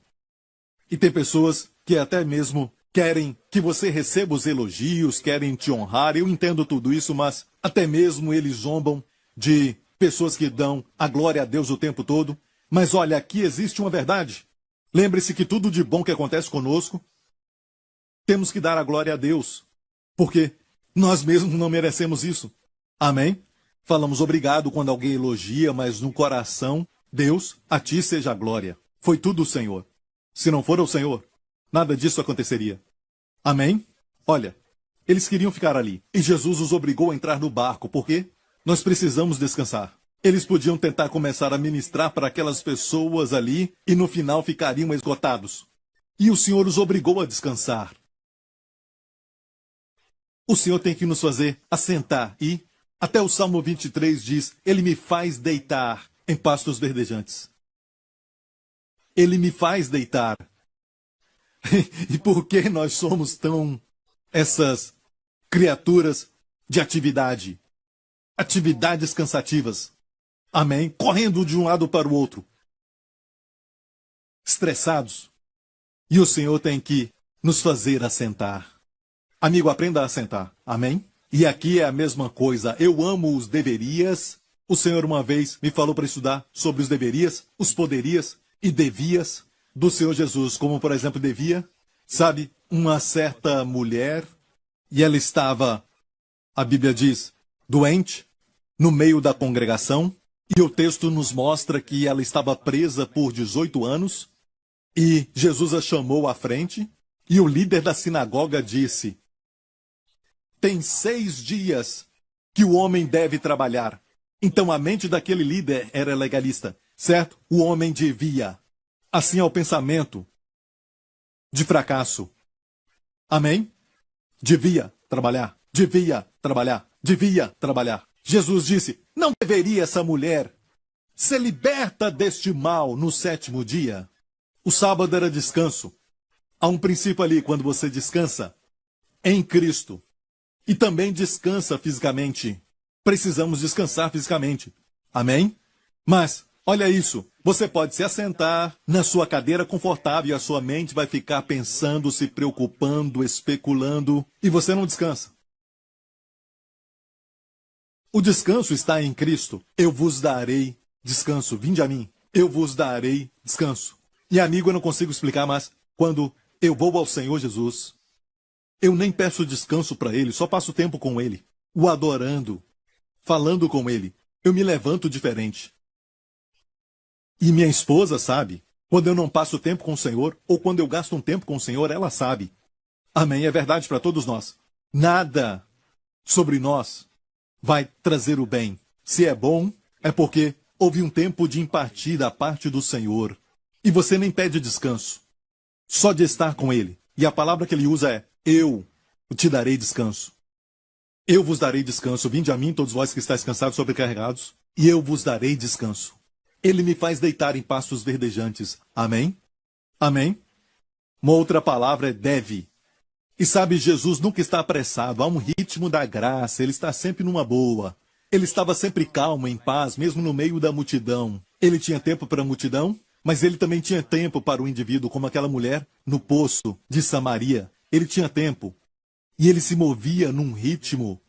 E tem pessoas que até mesmo querem que você receba os elogios, querem te honrar. Eu entendo tudo isso, mas até mesmo eles zombam de pessoas que dão a glória a Deus o tempo todo. Mas olha, aqui existe uma verdade. Lembre-se que tudo de bom que acontece conosco, temos que dar a glória a Deus. Porque nós mesmos não merecemos isso. Amém? Falamos obrigado quando alguém elogia, mas no coração, Deus, a ti seja a glória. Foi tudo o Senhor. Se não for o Senhor, nada disso aconteceria. Amém? Olha, eles queriam ficar ali. E Jesus os obrigou a entrar no barco. Por quê? Nós precisamos descansar. Eles podiam tentar começar a ministrar para aquelas pessoas ali e no final ficariam esgotados. E o Senhor os obrigou a descansar. O Senhor tem que nos fazer assentar e, até o Salmo 23 diz, Ele me faz deitar em pastos verdejantes. Ele me faz deitar. E por que nós somos tão essas criaturas de atividade? Atividades cansativas. Amém? Correndo de um lado para o outro. Estressados. E o Senhor tem que nos fazer assentar. Amigo, aprenda a assentar. Amém? E aqui é a mesma coisa. Eu amo os deverias. O Senhor uma vez me falou para estudar sobre os deverias, os poderias e devias do Senhor Jesus. Como, por exemplo, devia, sabe, uma certa mulher, e ela estava, a Bíblia diz, doente, no meio da congregação, e o texto nos mostra que ela estava presa por 18 anos, e Jesus a chamou à frente, e o líder da sinagoga disse, tem 6 dias que o homem deve trabalhar. Então a mente daquele líder era legalista, certo? O homem devia. Assim é o pensamento de fracasso. Amém? Devia trabalhar, devia trabalhar, devia trabalhar. Jesus disse, não deveria essa mulher ser liberta deste mal no 7º dia? O sábado era descanso. Há um princípio ali quando você descansa em Cristo e também descansa fisicamente. Precisamos descansar fisicamente. Amém? Mas, olha isso. Você pode se assentar na sua cadeira confortável e a sua mente vai ficar pensando, se preocupando, especulando, e você não descansa. O descanso está em Cristo. Eu vos darei descanso. Vinde a mim. Eu vos darei descanso. E amigo, eu não consigo explicar, mas quando eu vou ao Senhor Jesus, eu nem peço descanso para Ele, só passo tempo com Ele, o adorando, falando com Ele. Eu me levanto diferente. E minha esposa sabe, quando eu não passo tempo com o Senhor, ou quando eu gasto um tempo com o Senhor, ela sabe. Amém, é verdade para todos nós. Nada sobre nós vai trazer o bem. Se é bom, é porque houve um tempo de empatia da parte do Senhor. E você nem pede descanso. Só de estar com Ele. E a palavra que Ele usa é, eu te darei descanso. Eu vos darei descanso. Vinde a mim, todos vós que estáis cansados e sobrecarregados, e eu vos darei descanso. Ele me faz deitar em pastos verdejantes. Amém? Amém? Uma outra palavra é deve. E sabe, Jesus nunca está apressado. Há um ritmo da graça. Ele está sempre numa boa. Ele estava sempre calmo, em paz, mesmo no meio da multidão. Ele tinha tempo para a multidão, mas ele também tinha tempo para o indivíduo, como aquela mulher no poço de Samaria. Ele tinha tempo. E ele se movia num ritmo,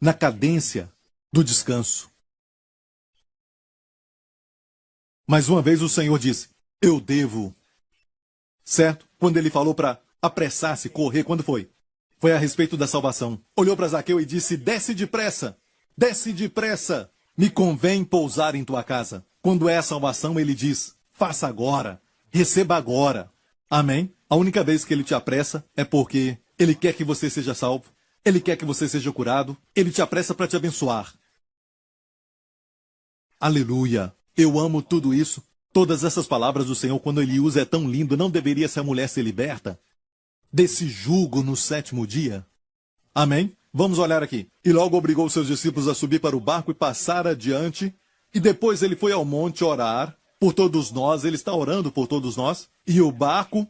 na cadência do descanso. Mais uma vez o Senhor disse, eu devo. Certo? Quando ele falou para apressar-se, correr, quando foi? Foi a respeito da salvação. Olhou para Zaqueu e disse, desce depressa, me convém pousar em tua casa. Quando é a salvação, ele diz, faça agora, receba agora. Amém? A única vez que ele te apressa é porque ele quer que você seja salvo, ele quer que você seja curado, ele te apressa para te abençoar. Aleluia! Eu amo tudo isso. Todas essas palavras do Senhor, quando ele usa, é tão lindo. Não deveria essa mulher ser liberta desse jugo no 7º dia? Amém? Vamos olhar aqui. E logo obrigou seus discípulos a subir para o barco e passar adiante. E depois ele foi ao monte orar por todos nós. Ele está orando por todos nós. E o barco,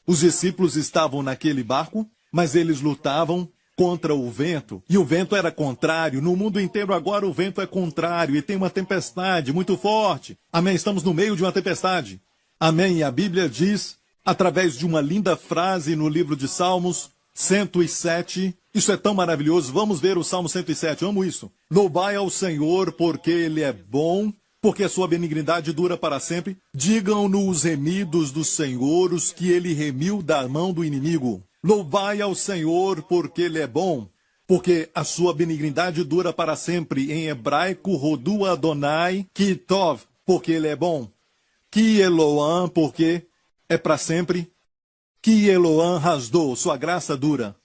os discípulos estavam naquele barco, mas eles lutavam contra o vento. E o vento era contrário. No mundo inteiro agora o vento é contrário. E tem uma tempestade muito forte. Amém? Estamos no meio de uma tempestade. Amém? E a Bíblia diz, através de uma linda frase no livro de Salmos 107. Isso é tão maravilhoso. Vamos ver o Salmo 107. Eu amo isso. Louvai ao Senhor porque Ele é bom, porque a sua benignidade dura para sempre. Digam-no os remidos do Senhor, os que Ele remiu da mão do inimigo. Louvai ao Senhor porque Ele é bom, porque a sua benignidade dura para sempre. Em hebraico, Rodu Adonai Kitov, porque Ele é bom. Ki Eloam, porque é para sempre. Ki Eloam Hasdou, sua graça dura.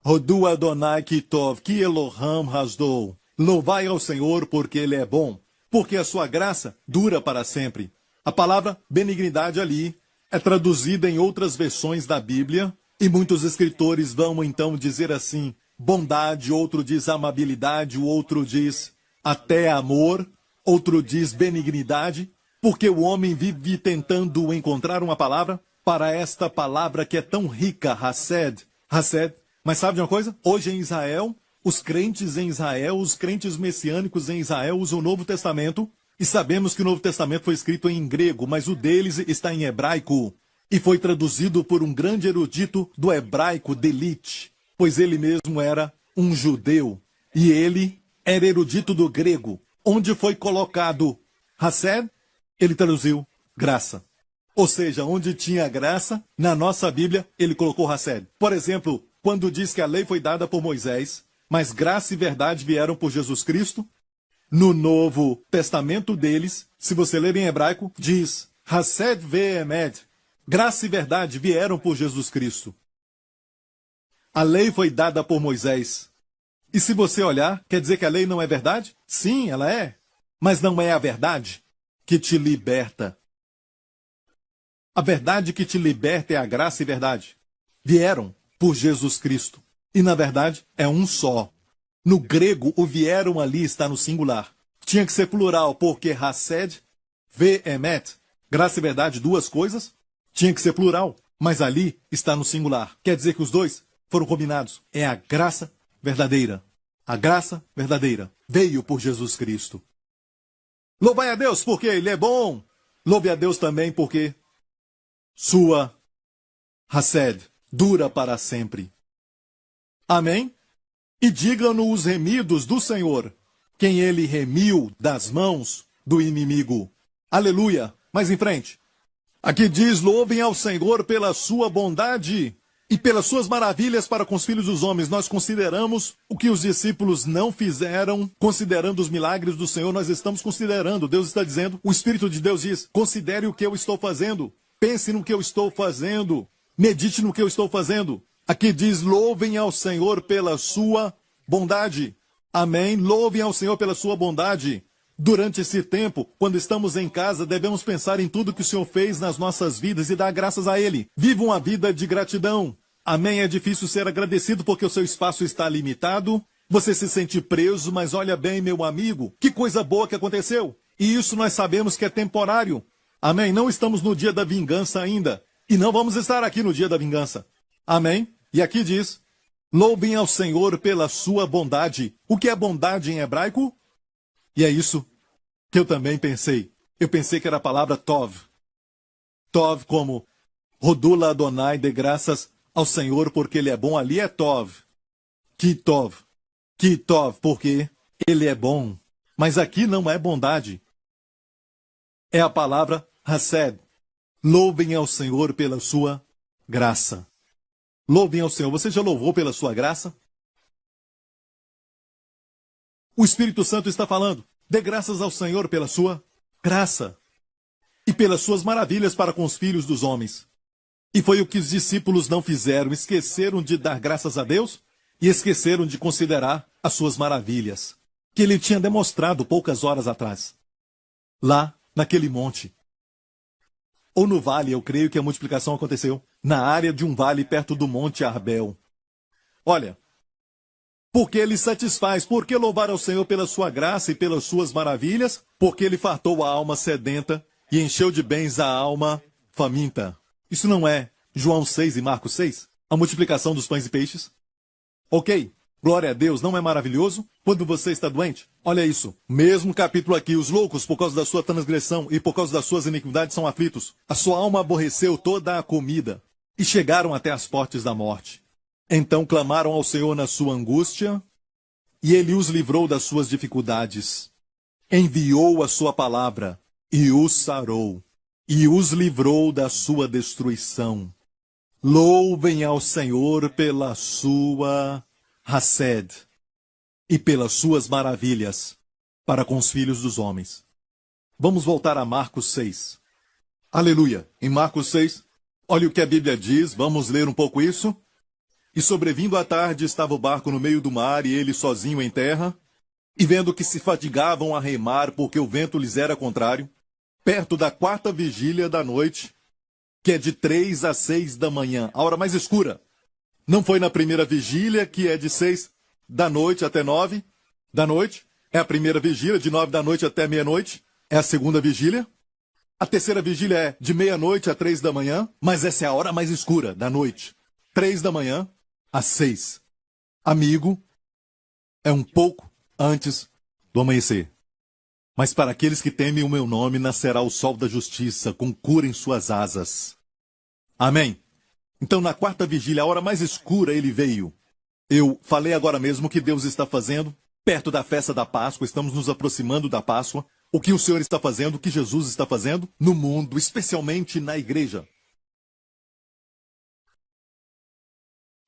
Rodu Adonai Kitov, Ki Eloham Hasdou. Louvai ao Senhor porque Ele é bom, porque a sua graça dura para sempre. A palavra benignidade ali é traduzida em outras versões da Bíblia, e muitos escritores vão então dizer assim, bondade, outro diz amabilidade, o outro diz até amor, outro diz benignidade, porque o homem vive tentando encontrar uma palavra para esta palavra que é tão rica, Hased. Mas sabe de uma coisa? Hoje em Israel, os crentes em Israel, os crentes messiânicos em Israel usam o Novo Testamento, e sabemos que o Novo Testamento foi escrito em grego, mas o deles está em hebraico. E foi traduzido por um grande erudito do hebraico de elite, pois ele mesmo era um judeu. E ele era erudito do grego. Onde foi colocado Hased, ele traduziu graça. Ou seja, onde tinha graça, na nossa Bíblia, ele colocou Hased. Por exemplo, quando diz que a lei foi dada por Moisés, mas graça e verdade vieram por Jesus Cristo, no Novo Testamento deles, se você ler em hebraico, diz Hased ve'emet. Graça e verdade vieram por Jesus Cristo. A lei foi dada por Moisés. E se você olhar, quer dizer que a lei não é verdade? Sim, ela é. Mas não é a verdade que te liberta. A verdade que te liberta é a graça e verdade. Vieram por Jesus Cristo. E na verdade é um só. No grego, o vieram ali está no singular. Tinha que ser plural, porque Hased, ve'emet, graça e verdade, duas coisas. Tinha que ser plural, mas ali está no singular. Quer dizer que os dois foram combinados. É a graça verdadeira. A graça verdadeira veio por Jesus Cristo. Louvai a Deus porque Ele é bom. Louve a Deus também porque sua Hased dura para sempre. Amém? E digam-no os remidos do Senhor, quem Ele remiu das mãos do inimigo. Aleluia! Mais em frente. Aqui diz, louvem ao Senhor pela sua bondade e pelas suas maravilhas para com os filhos dos homens. Nós consideramos o que os discípulos não fizeram, considerando os milagres do Senhor, nós estamos considerando. Deus está dizendo, o Espírito de Deus diz, considere o que eu estou fazendo, pense no que eu estou fazendo, medite no que eu estou fazendo. Aqui diz, louvem ao Senhor pela sua bondade. Amém? Louvem ao Senhor pela sua bondade. Durante esse tempo, quando estamos em casa, devemos pensar em tudo que o Senhor fez nas nossas vidas e dar graças a Ele. Viva uma vida de gratidão. Amém? É difícil ser agradecido porque o seu espaço está limitado. Você se sente preso, mas olha bem, meu amigo, que coisa boa que aconteceu. E isso nós sabemos que é temporário. Amém? Não estamos no dia da vingança ainda. E não vamos estar aqui no dia da vingança. Amém? E aqui diz, louvem ao Senhor pela sua bondade. O que é bondade em hebraico? E é isso que eu também pensei. Eu pensei que era a palavra Tov. Tov como Rodula Adonai, dê graças ao Senhor porque Ele é bom. Ali é Tov. Que Tov. Que Tov, porque Ele é bom. Mas aqui não é bondade. É a palavra Hased. Louvem ao Senhor pela sua graça. Louvem ao Senhor. Você já louvou pela sua graça? O Espírito Santo está falando. Dê graças ao Senhor pela sua graça e pelas suas maravilhas para com os filhos dos homens. E foi o que os discípulos não fizeram. Esqueceram de dar graças a Deus e esqueceram de considerar as suas maravilhas, que Ele tinha demonstrado poucas horas atrás. Lá, naquele monte. Ou no vale, eu creio que a multiplicação aconteceu. Na área de um vale perto do Monte Arbel. Olha, porque Ele satisfaz, porque louvar ao Senhor pela sua graça e pelas suas maravilhas, porque Ele fartou a alma sedenta e encheu de bens a alma faminta. Isso não é João 6 e Marcos 6? A multiplicação dos pães e peixes? Ok, glória a Deus, não é maravilhoso? Quando você está doente? Olha isso, mesmo capítulo aqui, os loucos por causa da sua transgressão e por causa das suas iniquidades são aflitos. A sua alma aborreceu toda a comida e chegaram até as portas da morte. Então clamaram ao Senhor na sua angústia e Ele os livrou das suas dificuldades. Enviou a sua palavra e os sarou e os livrou da sua destruição. Louvem ao Senhor pela sua Hased e pelas suas maravilhas para com os filhos dos homens. Vamos voltar a Marcos 6. Aleluia! Em Marcos 6, olha o que a Bíblia diz, vamos ler um pouco isso. E sobrevindo à tarde estava o barco no meio do mar e ele sozinho em terra, e vendo que se fatigavam a remar porque o vento lhes era contrário, perto da 4ª vigília da noite, que é de 3 às 6 da manhã, a hora mais escura. Não foi na primeira vigília, que é de 6 da noite até 9 da noite. É a primeira vigília, de 9 da noite até meia-noite. É a segunda vigília. A terceira vigília é de meia-noite a 3 da manhã, mas essa é a hora mais escura da noite. 3 da manhã às 6. Amigo, é um pouco antes do amanhecer. Mas para aqueles que temem o meu nome, nascerá o sol da justiça, com cura em suas asas. Amém? Então, na 4ª vigília, a hora mais escura, ele veio. Eu falei agora mesmo o que Deus está fazendo, perto da festa da Páscoa, estamos nos aproximando da Páscoa. O que o Senhor está fazendo, o que Jesus está fazendo no mundo, especialmente na igreja.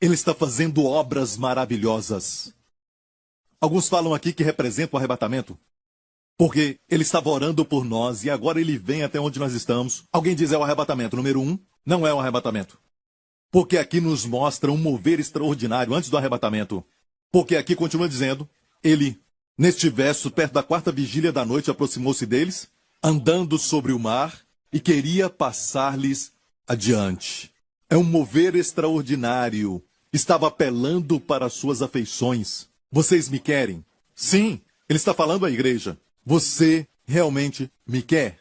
Ele está fazendo obras maravilhosas. Alguns falam aqui que representa o arrebatamento. Porque ele estava orando por nós e agora ele vem até onde nós estamos. Alguém diz é o arrebatamento. Número 1, não é o arrebatamento. Porque aqui nos mostra um mover extraordinário antes do arrebatamento. Porque aqui continua dizendo, ele, neste verso, perto da 4ª vigília da noite, aproximou-se deles, andando sobre o mar, e queria passar-lhes adiante. É um mover extraordinário. Estava apelando para as suas afeições. Vocês me querem? Sim, ele está falando à igreja. Você realmente me quer?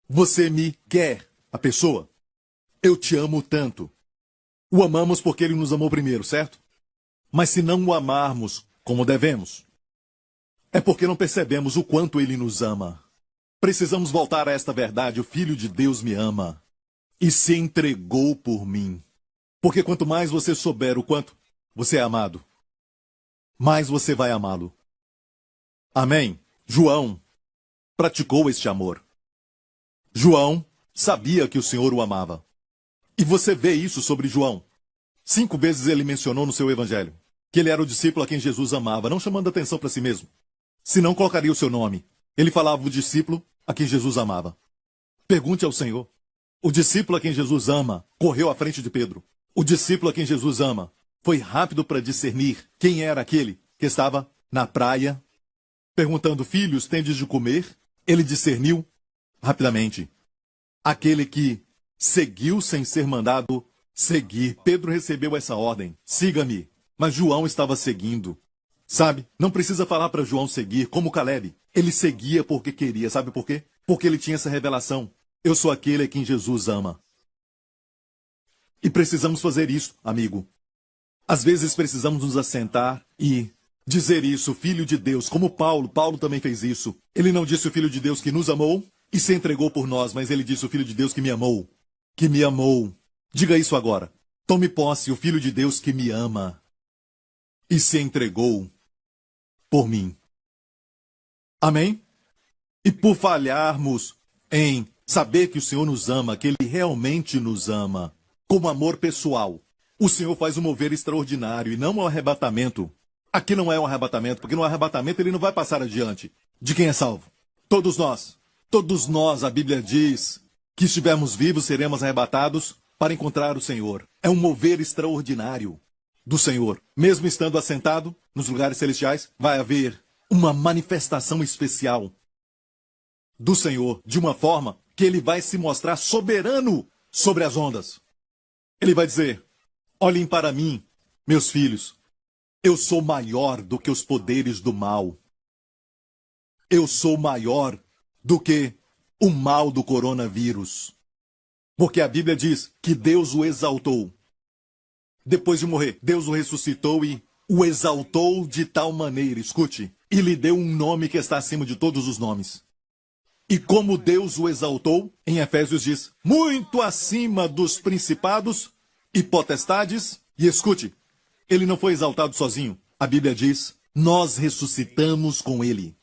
Você me quer, a pessoa? Eu te amo tanto. O amamos porque ele nos amou primeiro, certo? Mas se não o amarmos como devemos, é porque não percebemos o quanto ele nos ama. Precisamos voltar a esta verdade. O Filho de Deus me ama e se entregou por mim. Porque quanto mais você souber o quanto você é amado, mais você vai amá-lo. Amém? João praticou este amor. João sabia que o Senhor o amava. E você vê isso sobre João. 5 vezes ele mencionou no seu evangelho que ele era o discípulo a quem Jesus amava, não chamando atenção para si mesmo. Senão colocaria o seu nome. Ele falava o discípulo a quem Jesus amava. Pergunte ao Senhor. O discípulo a quem Jesus ama correu à frente de Pedro. O discípulo a quem Jesus ama foi rápido para discernir quem era aquele que estava na praia, perguntando, filhos, tendes de comer? Ele discerniu rapidamente. Aquele que seguiu sem ser mandado seguir. Pedro recebeu essa ordem, siga-me. Mas João estava seguindo. Sabe, não precisa falar para João seguir, como Caleb. Ele seguia porque queria, sabe por quê? Porque ele tinha essa revelação. Eu sou aquele a quem Jesus ama. E precisamos fazer isso, amigo. Às vezes precisamos nos assentar e dizer isso, Filho de Deus, como Paulo. Paulo também fez isso. Ele não disse o Filho de Deus que nos amou, e se entregou por nós, mas ele disse, o Filho de Deus que me amou. Que me amou. Diga isso agora. Tome posse, o Filho de Deus que me ama e se entregou por mim. Amém? E por falharmos em saber que o Senhor nos ama, que Ele realmente nos ama, como amor pessoal, o Senhor faz um mover extraordinário e não um arrebatamento. Aqui não é um arrebatamento, porque no arrebatamento Ele não vai passar adiante de quem é salvo. Todos nós, a Bíblia diz que estivermos vivos seremos arrebatados para encontrar o Senhor. É um mover extraordinário do Senhor. Mesmo estando assentado nos lugares celestiais, vai haver uma manifestação especial do Senhor, de uma forma que Ele vai se mostrar soberano sobre as ondas. Ele vai dizer, olhem para mim, meus filhos, eu sou maior do que os poderes do mal. Eu sou maior do que o mal do coronavírus. Porque a Bíblia diz que Deus o exaltou. Depois de morrer, Deus o ressuscitou e o exaltou de tal maneira, escute, e lhe deu um nome que está acima de todos os nomes. E como Deus o exaltou, em Efésios diz, muito acima dos principados e potestades, e escute, ele não foi exaltado sozinho. A Bíblia diz, nós ressuscitamos com ele.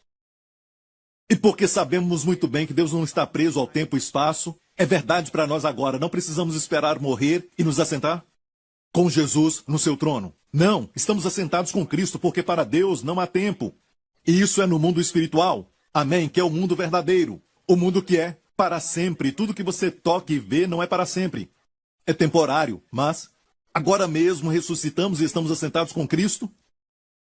E porque sabemos muito bem que Deus não está preso ao tempo e espaço, é verdade para nós agora, não precisamos esperar morrer e nos assentar com Jesus no seu trono. Não, estamos assentados com Cristo, porque para Deus não há tempo. E isso é no mundo espiritual. Amém? Que é o mundo verdadeiro. O mundo que é para sempre. Tudo que você toca e vê não é para sempre. É temporário, mas agora mesmo ressuscitamos e estamos assentados com Cristo.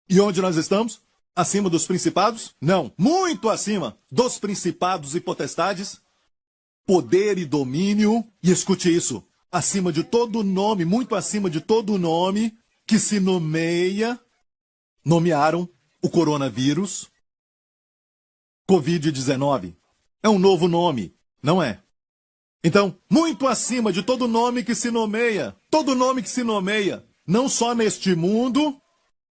E onde nós estamos? Acima dos principados? Não, muito acima dos principados e potestades, poder e domínio. E escute isso, acima de todo nome, muito acima de todo nome que se nomeia, nomearam o coronavírus, Covid-19. É um novo nome, não é? Então, muito acima de todo nome que se nomeia, todo nome que se nomeia, não só neste mundo,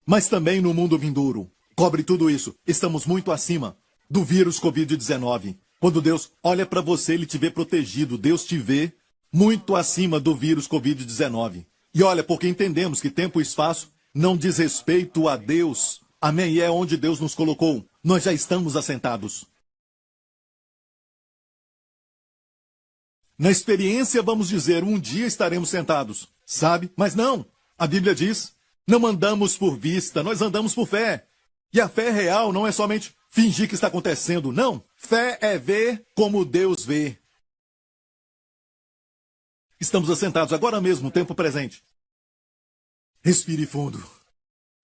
mas também no mundo vindouro. Cobre tudo isso. Estamos muito acima do vírus Covid-19. Quando Deus olha para você, Ele te vê protegido. Deus te vê muito acima do vírus Covid-19. E olha, porque entendemos que tempo e espaço não diz respeito a Deus. Amém? E é onde Deus nos colocou. Nós já estamos assentados. Na experiência, vamos dizer, um dia estaremos sentados, sabe? Mas não. A Bíblia diz, não andamos por vista, nós andamos por fé. E a fé real não é somente fingir que está acontecendo, não. Fé é ver como Deus vê. Estamos assentados agora mesmo, no tempo presente. Respire fundo.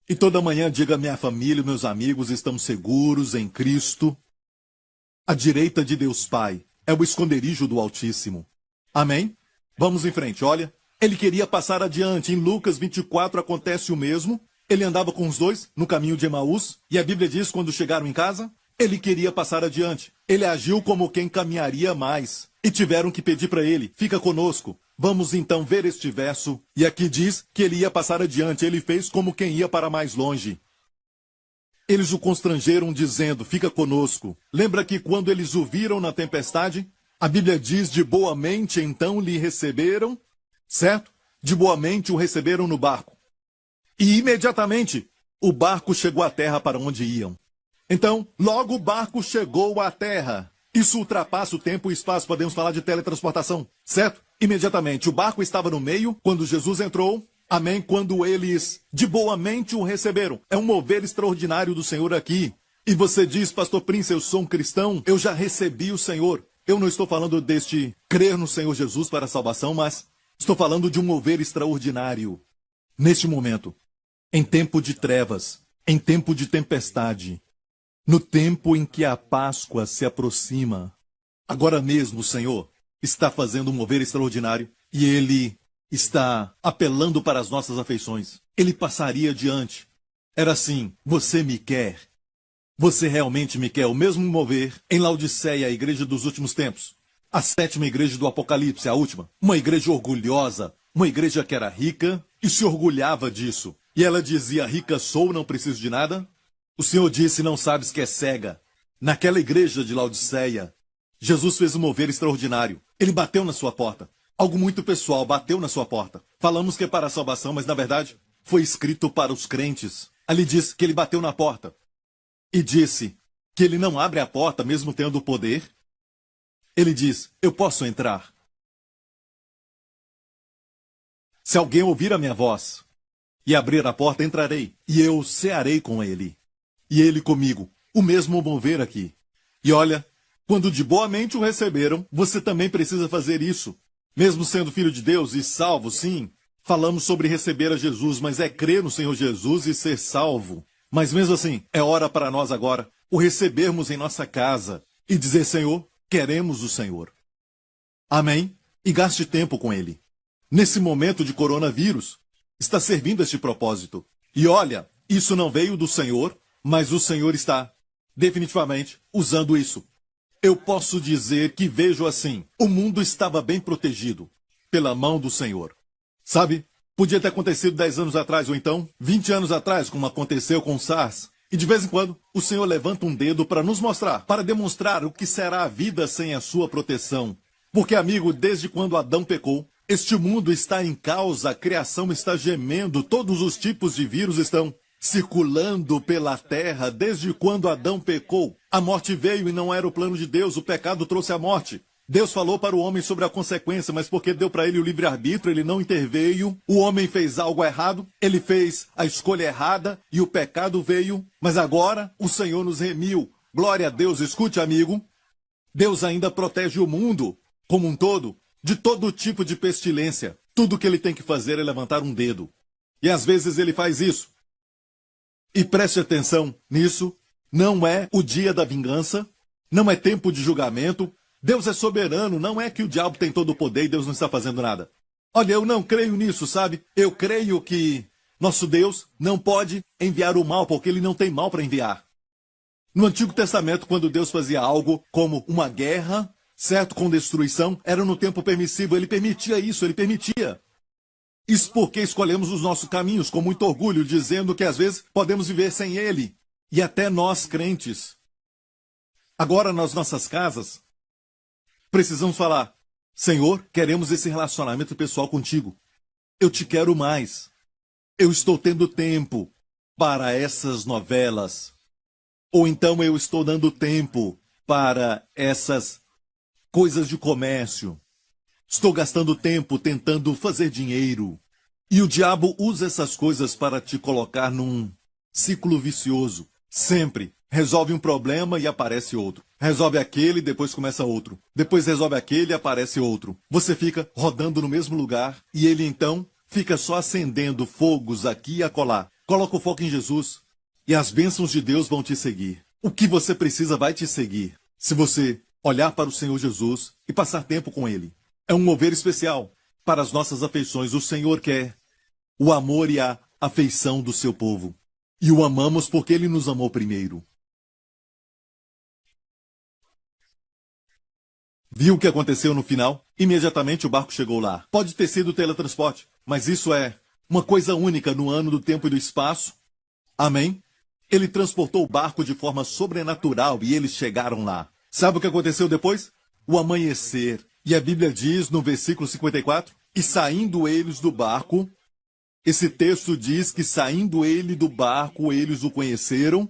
E toda manhã diga à minha família, meus amigos, estamos seguros em Cristo. À direita de Deus Pai é o esconderijo do Altíssimo. Amém? Vamos em frente, olha. Ele queria passar adiante. Em Lucas 24 acontece o mesmo. Ele andava com os dois no caminho de Emaús, e a Bíblia diz, quando chegaram em casa, ele queria passar adiante. Ele agiu como quem caminharia mais. E tiveram que pedir para ele, fica conosco. Vamos então ver este verso. E aqui diz que ele ia passar adiante. Ele fez como quem ia para mais longe. Eles o constrangeram dizendo, fica conosco. Lembra que quando eles o viram na tempestade, a Bíblia diz, de boa mente então lhe receberam, certo? De boa mente o receberam no barco. E imediatamente o barco chegou à terra para onde iam. Então, logo o barco chegou à terra. Isso ultrapassa o tempo e o espaço, podemos falar de teletransportação, certo? Imediatamente, o barco estava no meio, quando Jesus entrou, amém, quando eles de boa mente o receberam. É um mover extraordinário do Senhor aqui. E você diz, Pastor Prince, eu sou um cristão, eu já recebi o Senhor. Eu não estou falando deste crer no Senhor Jesus para a salvação, mas estou falando de um mover extraordinário. Neste momento, em tempo de trevas, em tempo de tempestade, no tempo em que a Páscoa se aproxima, agora mesmo o Senhor está fazendo um mover extraordinário e Ele está apelando para as nossas afeições. Ele passaria adiante. Era assim, você me quer? Você realmente me quer? O mesmo mover em Laodiceia, a igreja dos últimos tempos. A 7ª igreja do Apocalipse, a última. Uma igreja orgulhosa, uma igreja que era rica e se orgulhava disso. E ela dizia, rica sou, não preciso de nada. O Senhor disse, não sabes que é cega. Naquela igreja de Laodiceia, Jesus fez um mover extraordinário. Ele bateu na sua porta. Algo muito pessoal bateu na sua porta. Falamos que é para a salvação, mas na verdade foi escrito para os crentes. Ali diz que ele bateu na porta. E disse que ele não abre a porta mesmo tendo o poder. Ele diz, eu posso entrar. Se alguém ouvir a minha voz e abrir a porta, entrarei, e eu cearei com ele, e ele comigo. O mesmo mover aqui. E olha, quando de boa mente o receberam, você também precisa fazer isso. Mesmo sendo filho de Deus e salvo, sim. Falamos sobre receber a Jesus, mas é crer no Senhor Jesus e ser salvo. Mas mesmo assim, é hora para nós agora o recebermos em nossa casa e dizer, Senhor, queremos o Senhor. Amém? E gaste tempo com Ele. Nesse momento de coronavírus, está servindo este propósito. E olha, isso não veio do Senhor, mas o Senhor está definitivamente usando isso. Eu posso dizer que vejo assim, o mundo estava bem protegido pela mão do Senhor. Sabe, podia ter acontecido 10 anos atrás, ou então 20 anos atrás, como aconteceu com o SARS. E de vez em quando, o Senhor levanta um dedo para nos mostrar, para demonstrar o que será a vida sem a sua proteção. Porque, amigo, desde quando Adão pecou, este mundo está em causa, a criação está gemendo, todos os tipos de vírus estão circulando pela terra desde quando Adão pecou. A morte veio e não era o plano de Deus, o pecado trouxe a morte. Deus falou para o homem sobre a consequência, mas porque deu para ele o livre-arbítrio, ele não interveio. O homem fez algo errado, ele fez a escolha errada e o pecado veio. Mas agora o Senhor nos remiu. Glória a Deus, escute, amigo. Deus ainda protege o mundo como um todo de todo tipo de pestilência. Tudo que ele tem que fazer é levantar um dedo. E às vezes ele faz isso. E preste atenção nisso, não é o dia da vingança, não é tempo de julgamento. Deus é soberano, não é que o diabo tem todo o poder e Deus não está fazendo nada. Olha, eu não creio nisso, sabe? Eu creio que nosso Deus não pode enviar o mal, porque ele não tem mal para enviar. No Antigo Testamento, quando Deus fazia algo como uma guerra, certo, com destruição, era no tempo permissivo, ele permitia isso, ele permitia. Isso porque escolhemos os nossos caminhos com muito orgulho, dizendo que às vezes podemos viver sem ele. E até nós, crentes. Agora, nas nossas casas, precisamos falar, Senhor, queremos esse relacionamento pessoal contigo. Eu te quero mais. Eu estou tendo tempo para essas novelas. Ou então eu estou dando tempo para essas coisas de comércio. Estou gastando tempo tentando fazer dinheiro. E o diabo usa essas coisas para te colocar num ciclo vicioso. Sempre. Resolve um problema e aparece outro. Resolve aquele e depois começa outro. Depois resolve aquele e aparece outro. Você fica rodando no mesmo lugar e ele então fica só acendendo fogos aqui e acolá. Coloca o foco em Jesus e as bênçãos de Deus vão te seguir. O que você precisa vai te seguir. Se você olhar para o Senhor Jesus e passar tempo com Ele. É um mover especial para as nossas afeições. O Senhor quer o amor e a afeição do seu povo. E o amamos porque Ele nos amou primeiro. Viu o que aconteceu no final? Imediatamente o barco chegou lá. Pode ter sido teletransporte, mas isso é uma coisa única no ano do tempo e do espaço. Amém? Ele transportou o barco de forma sobrenatural e eles chegaram lá. Sabe o que aconteceu depois? O amanhecer. E a Bíblia diz no versículo 54, e saindo eles do barco, esse texto diz que saindo ele do barco, eles o conheceram,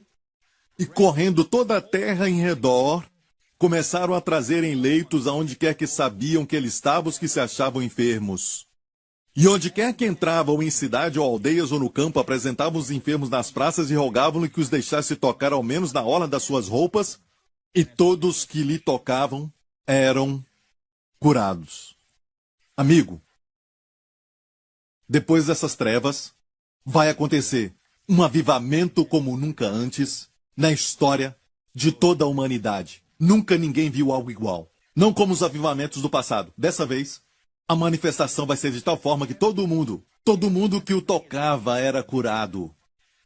e correndo toda a terra em redor, começaram a trazerem leitos aonde quer que sabiam que ele estava os que se achavam enfermos. E onde quer que entravam em cidade ou aldeias ou no campo, apresentavam os enfermos nas praças e rogavam-lhe que os deixasse tocar ao menos na orla das suas roupas, e todos que lhe tocavam eram curados. Amigo, depois dessas trevas, vai acontecer um avivamento como nunca antes na história de toda a humanidade. Nunca ninguém viu algo igual. Não como os avivamentos do passado. Dessa vez, a manifestação vai ser de tal forma que todo mundo que o tocava era curado.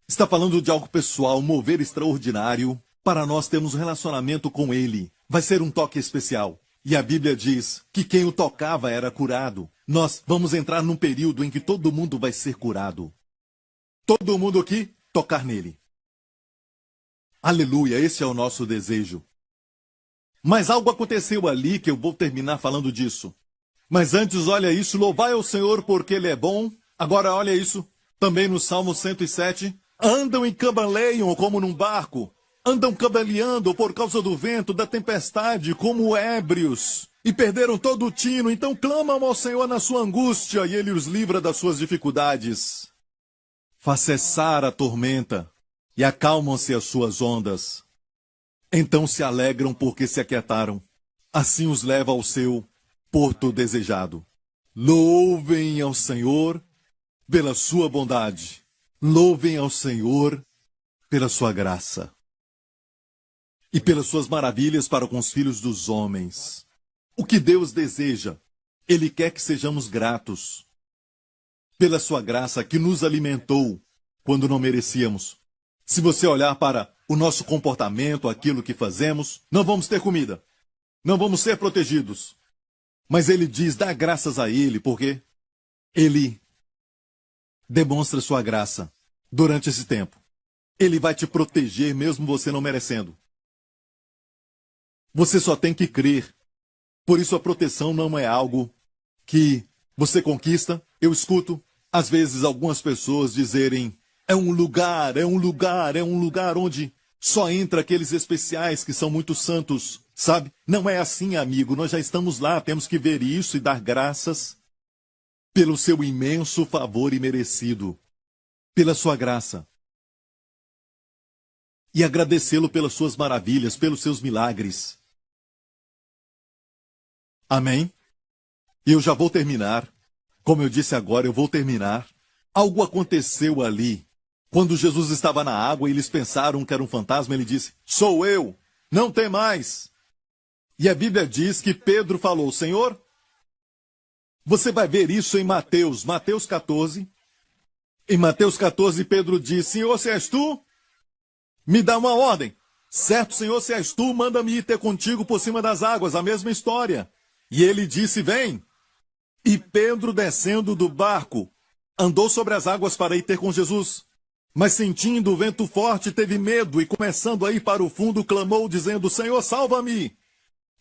Está falando de algo pessoal, um mover extraordinário. Para nós termos um relacionamento com Ele. Vai ser um toque especial. E a Bíblia diz que quem o tocava era curado. Nós vamos entrar num período em que todo mundo vai ser curado. Todo mundo aqui tocar nele. Aleluia, esse é o nosso desejo. Mas algo aconteceu ali que eu vou terminar falando disso. Mas antes, olha isso, louvai ao Senhor porque Ele é bom. Agora olha isso, também no Salmo 107. Andam e cambaleiam como num barco. Andam cambaleando por causa do vento, da tempestade, como ébrios. E perderam todo o tino, então clamam ao Senhor na sua angústia e Ele os livra das suas dificuldades. Faz cessar a tormenta e acalmam-se as suas ondas. Então se alegram porque se aquietaram. Assim os leva ao seu porto desejado. Louvem ao Senhor pela sua bondade. Louvem ao Senhor pela sua graça. E pelas suas maravilhas para com os filhos dos homens. O que Deus deseja, Ele quer que sejamos gratos. Pela sua graça que nos alimentou quando não merecíamos. Se você olhar para o nosso comportamento, aquilo que fazemos, não vamos ter comida. Não vamos ser protegidos. Mas Ele diz, dá graças a Ele, porque Ele demonstra sua graça durante esse tempo. Ele vai te proteger mesmo você não merecendo. Você só tem que crer. Por isso a proteção não é algo que você conquista. Eu escuto, às vezes, algumas pessoas dizerem, é um lugar onde só entra aqueles especiais que são muito santos, sabe? Não é assim, amigo. Nós já estamos lá, temos que ver isso e dar graças pelo seu imenso favor imerecido, pela sua graça. E agradecê-lo pelas suas maravilhas, pelos seus milagres. Amém? E eu já vou terminar. Como eu disse agora, eu vou terminar. Algo aconteceu ali. Quando Jesus estava na água e eles pensaram que era um fantasma, ele disse, sou eu, não tem mais. E a Bíblia diz que Pedro falou, Senhor, você vai ver isso em Mateus 14. Em Mateus 14, Pedro diz, Senhor, se és tu, me dá uma ordem. Certo, Senhor, se és tu, manda-me ir ter contigo por cima das águas, a mesma história. E ele disse, vem. E Pedro, descendo do barco, andou sobre as águas para ir ter com Jesus. Mas sentindo o vento forte, teve medo e começando a ir para o fundo, clamou, dizendo, Senhor, salva-me.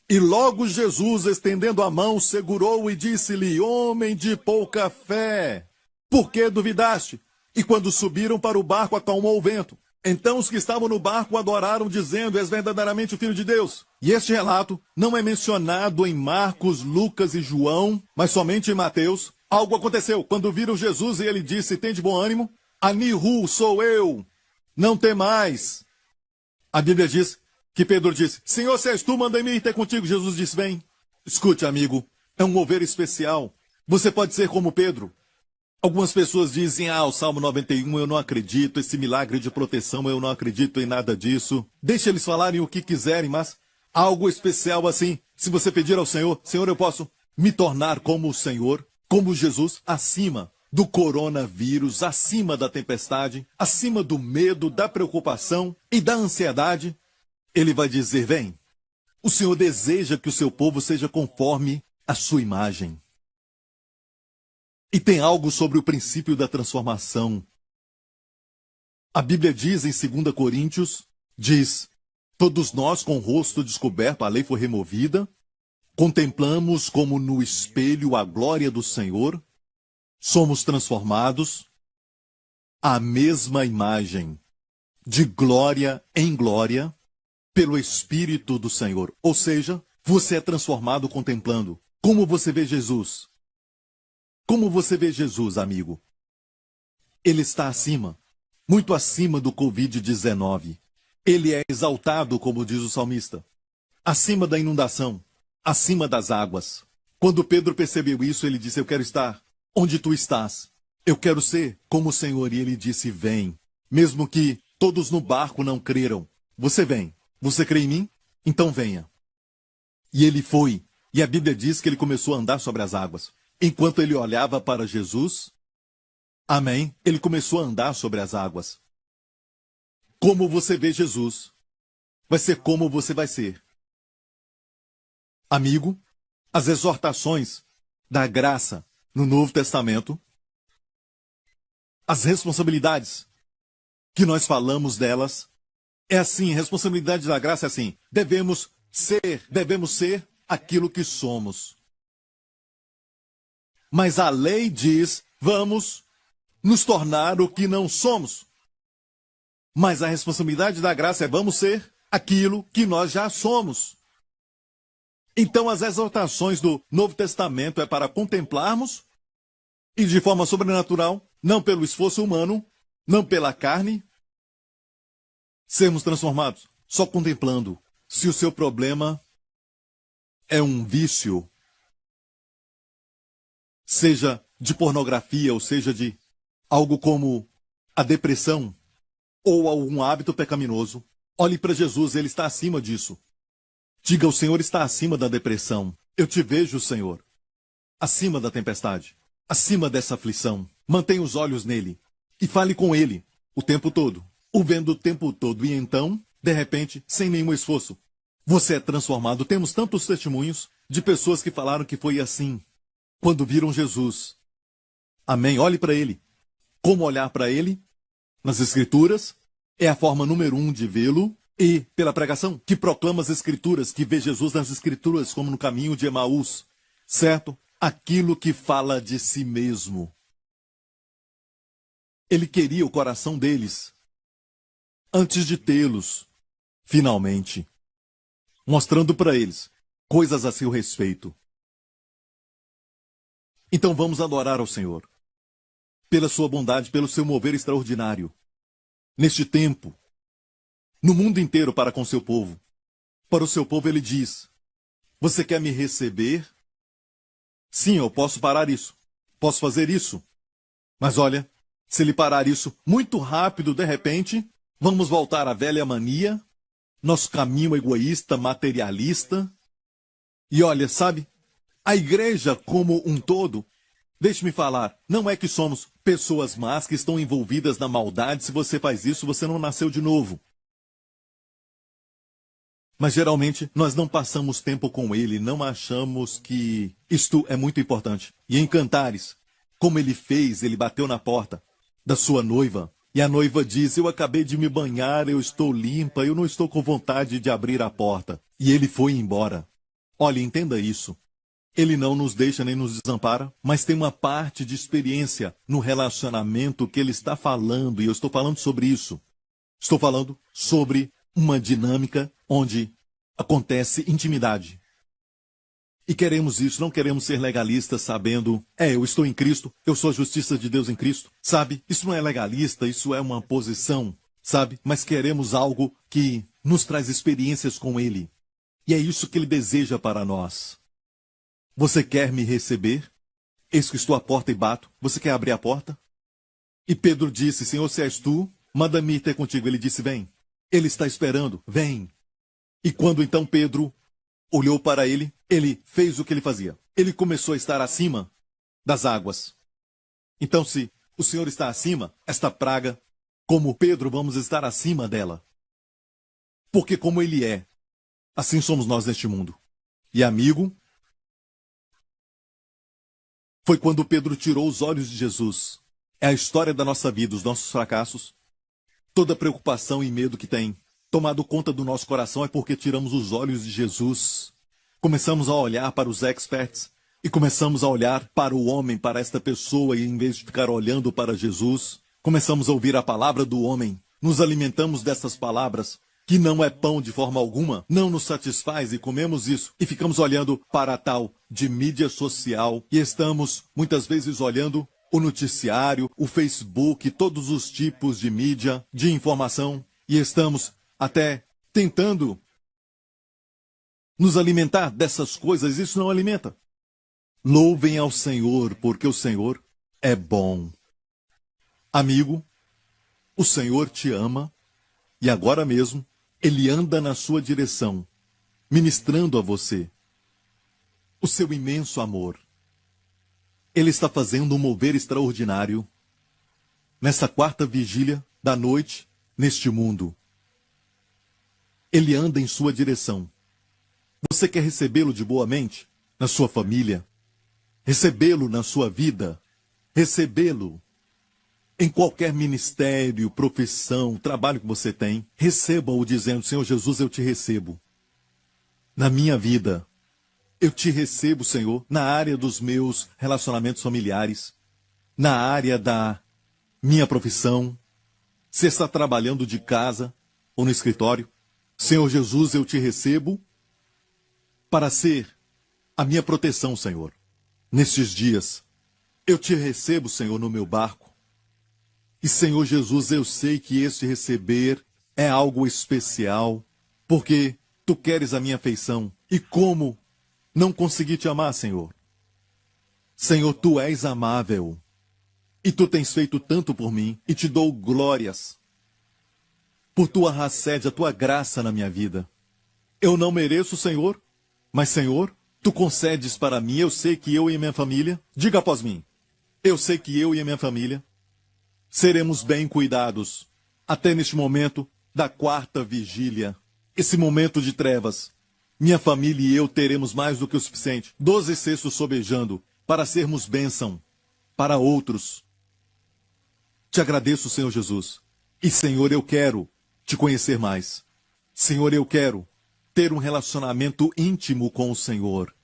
E logo Jesus, estendendo a mão, segurou e disse-lhe, homem de pouca fé, por que duvidaste? E quando subiram para o barco, acalmou o vento. Então os que estavam no barco adoraram, dizendo, és verdadeiramente o Filho de Deus. E este relato não é mencionado em Marcos, Lucas e João, mas somente em Mateus. Algo aconteceu. Quando viram Jesus e ele disse, tem de bom ânimo, Anihu, sou eu, não temais. A Bíblia diz que Pedro disse, Senhor, se és tu, manda-me ir ter contigo. Jesus disse, vem. Escute, amigo, é um mover especial. Você pode ser como Pedro. Algumas pessoas dizem, o Salmo 91, eu não acredito, esse milagre de proteção, eu não acredito em nada disso. Deixe eles falarem o que quiserem, mas algo especial assim, se você pedir ao Senhor, Senhor, eu posso me tornar como o Senhor, como Jesus, acima do coronavírus, acima da tempestade, acima do medo, da preocupação e da ansiedade. Ele vai dizer, vem, o Senhor deseja que o seu povo seja conforme a sua imagem. E tem algo sobre o princípio da transformação. A Bíblia diz em 2 Coríntios, diz, todos nós com o rosto descoberto, a lei foi removida, contemplamos como no espelho a glória do Senhor, somos transformados à mesma imagem, de glória em glória, pelo Espírito do Senhor. Ou seja, você é transformado contemplando. Como você vê Jesus? Como você vê Jesus, amigo? Ele está acima, muito acima do Covid-19. Ele é exaltado, como diz o salmista, acima da inundação, acima das águas. Quando Pedro percebeu isso, ele disse, eu quero estar onde tu estás. Eu quero ser como o Senhor. E ele disse, vem. Mesmo que todos no barco não creram, você vem. Você crê em mim? Então venha. E ele foi. E a Bíblia diz que ele começou a andar sobre as águas. Enquanto ele olhava para Jesus, amém, ele começou a andar sobre as águas. Como você vê Jesus, vai ser como você vai ser. Amigo, as exortações da graça no Novo Testamento, as responsabilidades que nós falamos delas, é assim, responsabilidade da graça é assim, devemos devemos ser aquilo que somos. Mas a lei diz, vamos nos tornar o que não somos. Mas a responsabilidade da graça é, vamos ser aquilo que nós já somos. Então as exortações do Novo Testamento é para contemplarmos e de forma sobrenatural, não pelo esforço humano, não pela carne, sermos transformados, só contemplando. Se o seu problema é um vício, seja de pornografia, ou seja de algo como a depressão, ou algum hábito pecaminoso, olhe para Jesus, ele está acima disso. Diga, o Senhor está acima da depressão. Eu te vejo, Senhor, acima da tempestade, acima dessa aflição. Mantenha os olhos nele e fale com ele o tempo todo, o vendo o tempo todo. E então, de repente, sem nenhum esforço, você é transformado. Temos tantos testemunhos de pessoas que falaram que foi assim quando viram Jesus. Amém? Olhe para ele. Como olhar para ele? Nas Escrituras é a forma número 1 de vê-lo, e pela pregação que proclama as Escrituras, que vê Jesus nas Escrituras como no caminho de Emaús, certo? Aquilo que fala de si mesmo. Ele queria o coração deles antes de tê-los, finalmente, mostrando para eles coisas a seu respeito. Então vamos adorar ao Senhor, pela sua bondade, pelo seu mover extraordinário, neste tempo, no mundo inteiro para com seu povo. Para o seu povo ele diz, você quer me receber? Sim, eu posso parar isso, posso fazer isso. Mas olha, se ele parar isso muito rápido, de repente, vamos voltar à velha mania, nosso caminho egoísta, materialista. E olha, sabe, a igreja como um todo, deixe-me falar, não é que somos pessoas más que estão envolvidas na maldade. Se você faz isso, você não nasceu de novo. Mas geralmente nós não passamos tempo com ele, não achamos que isto é muito importante. E em Cantares, como ele fez, ele bateu na porta da sua noiva. E a noiva diz, eu acabei de me banhar, eu estou limpa, eu não estou com vontade de abrir a porta. E ele foi embora. Olha, entenda isso. Ele não nos deixa nem nos desampara, mas tem uma parte de experiência no relacionamento que ele está falando, e eu estou falando sobre isso. Estou falando sobre uma dinâmica onde acontece intimidade. E queremos isso, não queremos ser legalistas sabendo, eu estou em Cristo, eu sou a justiça de Deus em Cristo. Sabe, isso não é legalista, isso é uma posição, sabe? Mas queremos algo que nos traz experiências com Ele. E é isso que Ele deseja para nós. Você quer me receber? Eis que estou à porta e bato. Você quer abrir a porta? E Pedro disse, Senhor, se és tu, manda-me ir ter contigo. Ele disse, vem. Ele está esperando, vem. E quando então Pedro olhou para ele, ele fez o que ele fazia. Ele começou a estar acima das águas. Então, se o Senhor está acima, esta praga, como Pedro, vamos estar acima dela. Porque como ele é, assim somos nós neste mundo. E amigo, foi quando Pedro tirou os olhos de Jesus. É a história da nossa vida, os nossos fracassos. Toda preocupação e medo que tem tomado conta do nosso coração é porque tiramos os olhos de Jesus. Começamos a olhar para os experts e começamos a olhar para o homem, para esta pessoa, e em vez de ficar olhando para Jesus, começamos a ouvir a palavra do homem. Nos alimentamos dessas palavras, que não é pão de forma alguma, não nos satisfaz e comemos isso. E ficamos olhando para a tal de mídia social e estamos muitas vezes olhando o noticiário, o Facebook, todos os tipos de mídia, de informação, e estamos até tentando nos alimentar dessas coisas. Isso não alimenta. Louvem ao Senhor, porque o Senhor é bom. Amigo, o Senhor te ama e agora mesmo Ele anda na sua direção, ministrando a você o seu imenso amor. Ele está fazendo um mover extraordinário nessa quarta vigília da noite neste mundo. Ele anda em sua direção. Você quer recebê-lo de boa mente? Na sua família? Recebê-lo na sua vida? Recebê-lo em qualquer ministério, profissão, trabalho que você tem? Receba-o dizendo, Senhor Jesus, eu te recebo. na minha vida. Eu te recebo, Senhor, na área dos meus relacionamentos familiares, na área da minha profissão. Você está trabalhando de casa ou no escritório. Senhor Jesus, eu te recebo para ser a minha proteção, Senhor, nestes dias. Eu te recebo, Senhor, no meu barco. E, Senhor Jesus, eu sei que este receber é algo especial, porque tu queres a minha afeição. E como não consegui te amar, Senhor? Senhor, tu és amável. E tu tens feito tanto por mim, e te dou glórias por tua racede, a tua graça na minha vida. Eu não mereço, Senhor, mas, Senhor, tu concedes para mim. Eu sei que eu e minha família, diga após mim, eu sei que eu e a minha família seremos bem cuidados até neste momento da quarta vigília, esse momento de trevas. Minha família e eu teremos mais do que o suficiente, 12 cestos sobejando, para sermos bênção para outros. Te agradeço, Senhor Jesus. E, Senhor, eu quero te conhecer mais. Senhor, eu quero ter um relacionamento íntimo com o Senhor.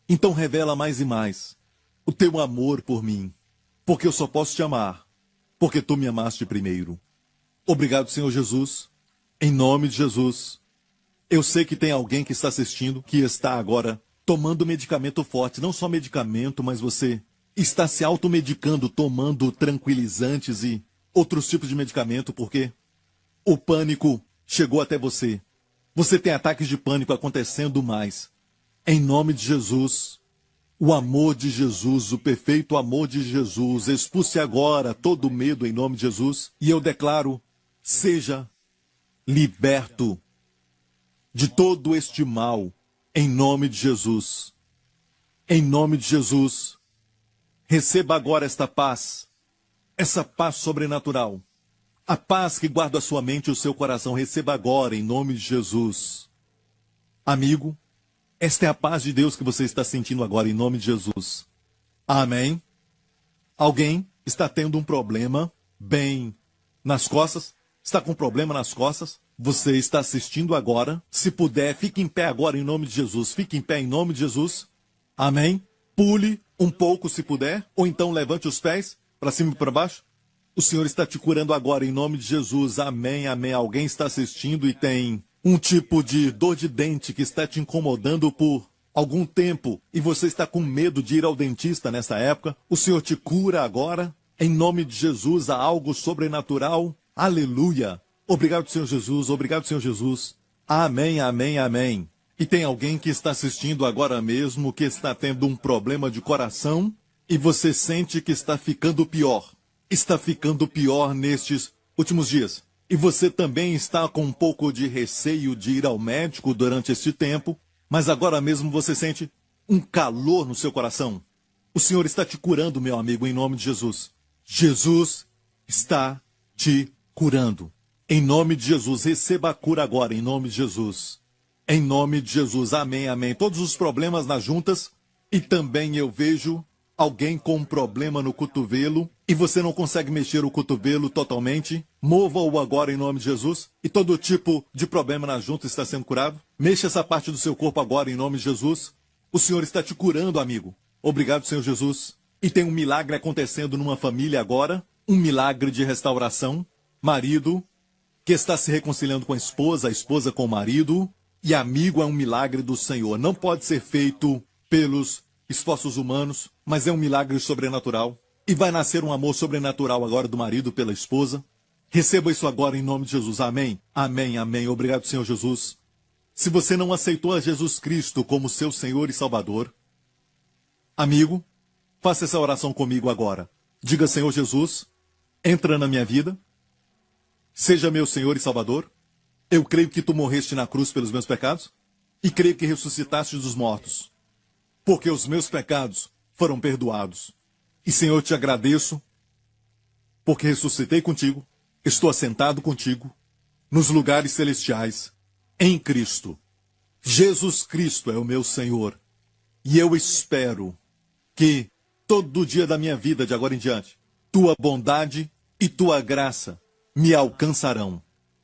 Então revela mais e mais o teu amor por mim, porque eu só posso te amar, porque tu me amaste primeiro. Obrigado, Senhor Jesus. Em nome de Jesus. Eu sei que tem alguém que está assistindo, que está agora tomando medicamento forte. Não só medicamento, mas você está se automedicando, tomando tranquilizantes e outros tipos de medicamento, porque o pânico chegou até você. Você tem ataques de pânico acontecendo mais. Em nome de Jesus, o amor de Jesus, o perfeito amor de Jesus, expulse agora todo medo em nome de Jesus. E eu declaro, seja liberto de todo este mal, em nome de Jesus. Em nome de Jesus, receba agora esta paz, essa paz sobrenatural. A paz que guarda a sua mente e o seu coração, receba agora, em nome de Jesus. Amigo, esta é a paz de Deus que você está sentindo agora, em nome de Jesus. Amém? Alguém está tendo um problema bem nas costas? Está com um problema nas costas? Você está assistindo agora? Se puder, fique em pé agora, em nome de Jesus. Fique em pé, em nome de Jesus. Amém? Pule um pouco, se puder, ou então levante os pés para cima e para baixo. O Senhor está te curando agora, em nome de Jesus. Amém, amém. Alguém está assistindo e tem um tipo de dor de dente que está te incomodando por algum tempo e você está com medo de ir ao dentista nessa época. O Senhor te cura agora, em nome de Jesus. Há algo sobrenatural. Aleluia. Obrigado, Senhor Jesus. Obrigado, Senhor Jesus. Amém, amém, amém. E tem alguém que está assistindo agora mesmo que está tendo um problema de coração e você sente que está ficando pior. Está ficando pior nestes últimos dias. E você também está com um pouco de receio de ir ao médico durante este tempo, mas agora mesmo você sente um calor no seu coração. O Senhor está te curando, meu amigo, em nome de Jesus. Jesus está te curando. Em nome de Jesus, receba a cura agora, em nome de Jesus. Em nome de Jesus, amém, amém. Todos os problemas nas juntas, e também eu vejo alguém com um problema no cotovelo e você não consegue mexer o cotovelo totalmente, mova-o agora em nome de Jesus. E todo tipo de problema na junta está sendo curado. Mexa essa parte do seu corpo agora em nome de Jesus. O Senhor está te curando, amigo. Obrigado, Senhor Jesus. E tem um milagre acontecendo numa família agora, um milagre de restauração. Marido que está se reconciliando com a esposa com o marido, e amigo é um milagre do Senhor. Não pode ser feito pelos esforços humanos, mas é um milagre sobrenatural. E vai nascer um amor sobrenatural agora do marido pela esposa. Receba isso agora em nome de Jesus. Amém? Amém, amém. Obrigado, Senhor Jesus. Se você não aceitou a Jesus Cristo como seu Senhor e Salvador, amigo, faça essa oração comigo agora. Diga, Senhor Jesus, entra na minha vida, seja meu Senhor e Salvador. Eu creio que tu morreste na cruz pelos meus pecados e creio que ressuscitaste dos mortos, porque os meus pecados foram perdoados. E, Senhor, te agradeço, porque ressuscitei contigo, estou assentado contigo, nos lugares celestiais, em Cristo. Jesus Cristo é o meu Senhor, e eu espero que todo dia da minha vida, de agora em diante, tua bondade e tua graça me alcançarão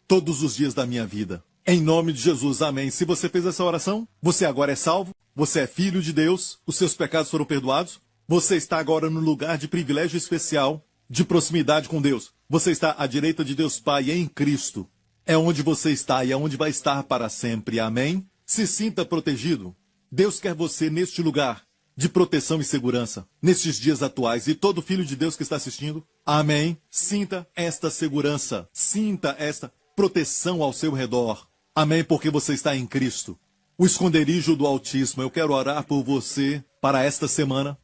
todos os dias da minha vida. Em nome de Jesus, amém. Se você fez essa oração, você agora é salvo, você é filho de Deus, os seus pecados foram perdoados, você está agora no lugar de privilégio especial, de proximidade com Deus. Você está à direita de Deus Pai em Cristo. É onde você está e é onde vai estar para sempre, amém? Se sinta protegido. Deus quer você neste lugar de proteção e segurança, nestes dias atuais. E todo filho de Deus que está assistindo, amém? Sinta esta segurança, sinta esta proteção ao seu redor. Amém, porque você está em Cristo. O esconderijo do Altíssimo. Eu quero orar por você para esta semana.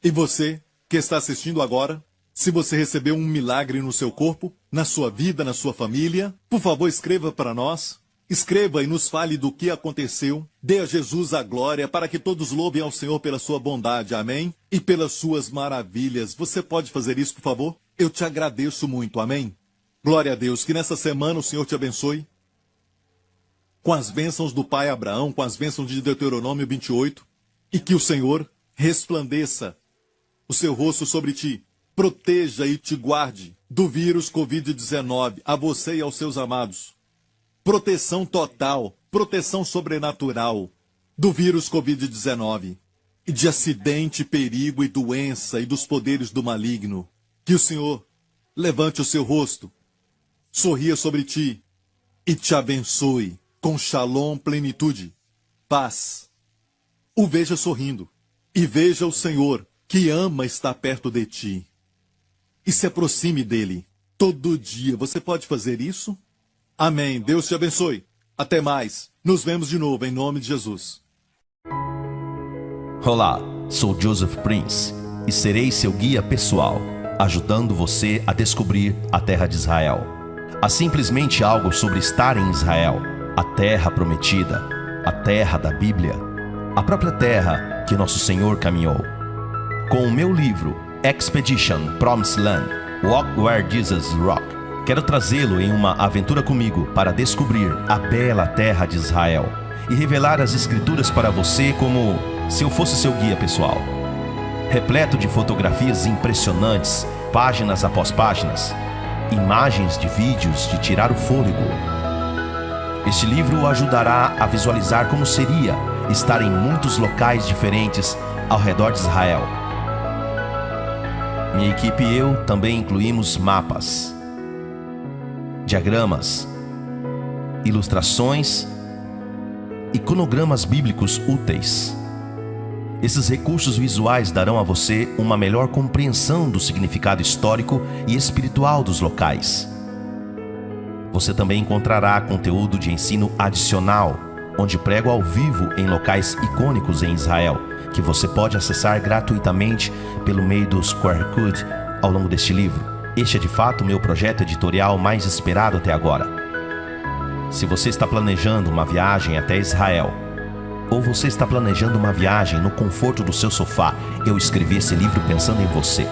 E você que está assistindo agora, se você recebeu um milagre no seu corpo, na sua vida, na sua família, por favor, escreva para nós. Escreva e nos fale do que aconteceu. Dê a Jesus a glória para que todos louvem ao Senhor pela sua bondade. Amém? E pelas suas maravilhas. Você pode fazer isso, por favor? Eu te agradeço muito. Amém? Glória a Deus. Que nessa semana o Senhor te abençoe. Com as bênçãos do pai Abraão, com as bênçãos de Deuteronômio 28, e que o Senhor resplandeça o seu rosto sobre ti, proteja e te guarde do vírus Covid-19, a você e aos seus amados. Proteção total, proteção sobrenatural do vírus Covid-19, e de acidente, perigo e doença e dos poderes do maligno. Que o Senhor levante o seu rosto, sorria sobre ti e te abençoe. Com shalom, plenitude, paz. O veja sorrindo e veja o Senhor que ama estar perto de ti. E se aproxime dele todo dia. Você pode fazer isso? Amém. Deus te abençoe. Até mais. Nos vemos de novo em nome de Jesus. Olá, sou Joseph Prince e serei seu guia pessoal, ajudando você a descobrir a terra de Israel. Há simplesmente algo sobre estar em Israel. A terra prometida, a terra da Bíblia, a própria terra que nosso Senhor caminhou. Com o meu livro, Expedition Promised Land, Walk Where Jesus Rock, quero trazê-lo em uma aventura comigo para descobrir a bela terra de Israel e revelar as Escrituras para você como se eu fosse seu guia pessoal. Repleto de fotografias impressionantes, páginas após páginas, imagens de vídeos de tirar o fôlego. Este livro o ajudará a visualizar como seria estar em muitos locais diferentes ao redor de Israel. Minha equipe e eu também incluímos mapas, diagramas, ilustrações e cronogramas bíblicos úteis. Esses recursos visuais darão a você uma melhor compreensão do significado histórico e espiritual dos locais. Você também encontrará conteúdo de ensino adicional, onde prego ao vivo em locais icônicos em Israel, que você pode acessar gratuitamente pelo meio dos QR Code ao longo deste livro. Este é de fato o meu projeto editorial mais esperado até agora. Se você está planejando uma viagem até Israel, ou você está planejando uma viagem no conforto do seu sofá, eu escrevi esse livro pensando em você.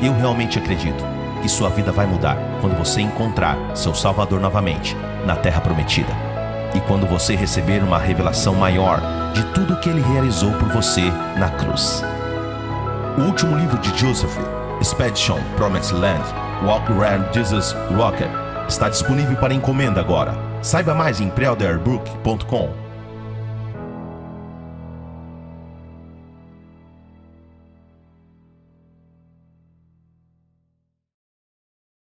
Eu realmente acredito que sua vida vai mudar quando você encontrar seu Salvador novamente na Terra Prometida. E quando você receber uma revelação maior de tudo o que Ele realizou por você na cruz. O último livro de Joseph, Expedition Promised Land, Walk Where Jesus Rocked, está disponível para encomenda agora. Saiba mais em preorderbook.com.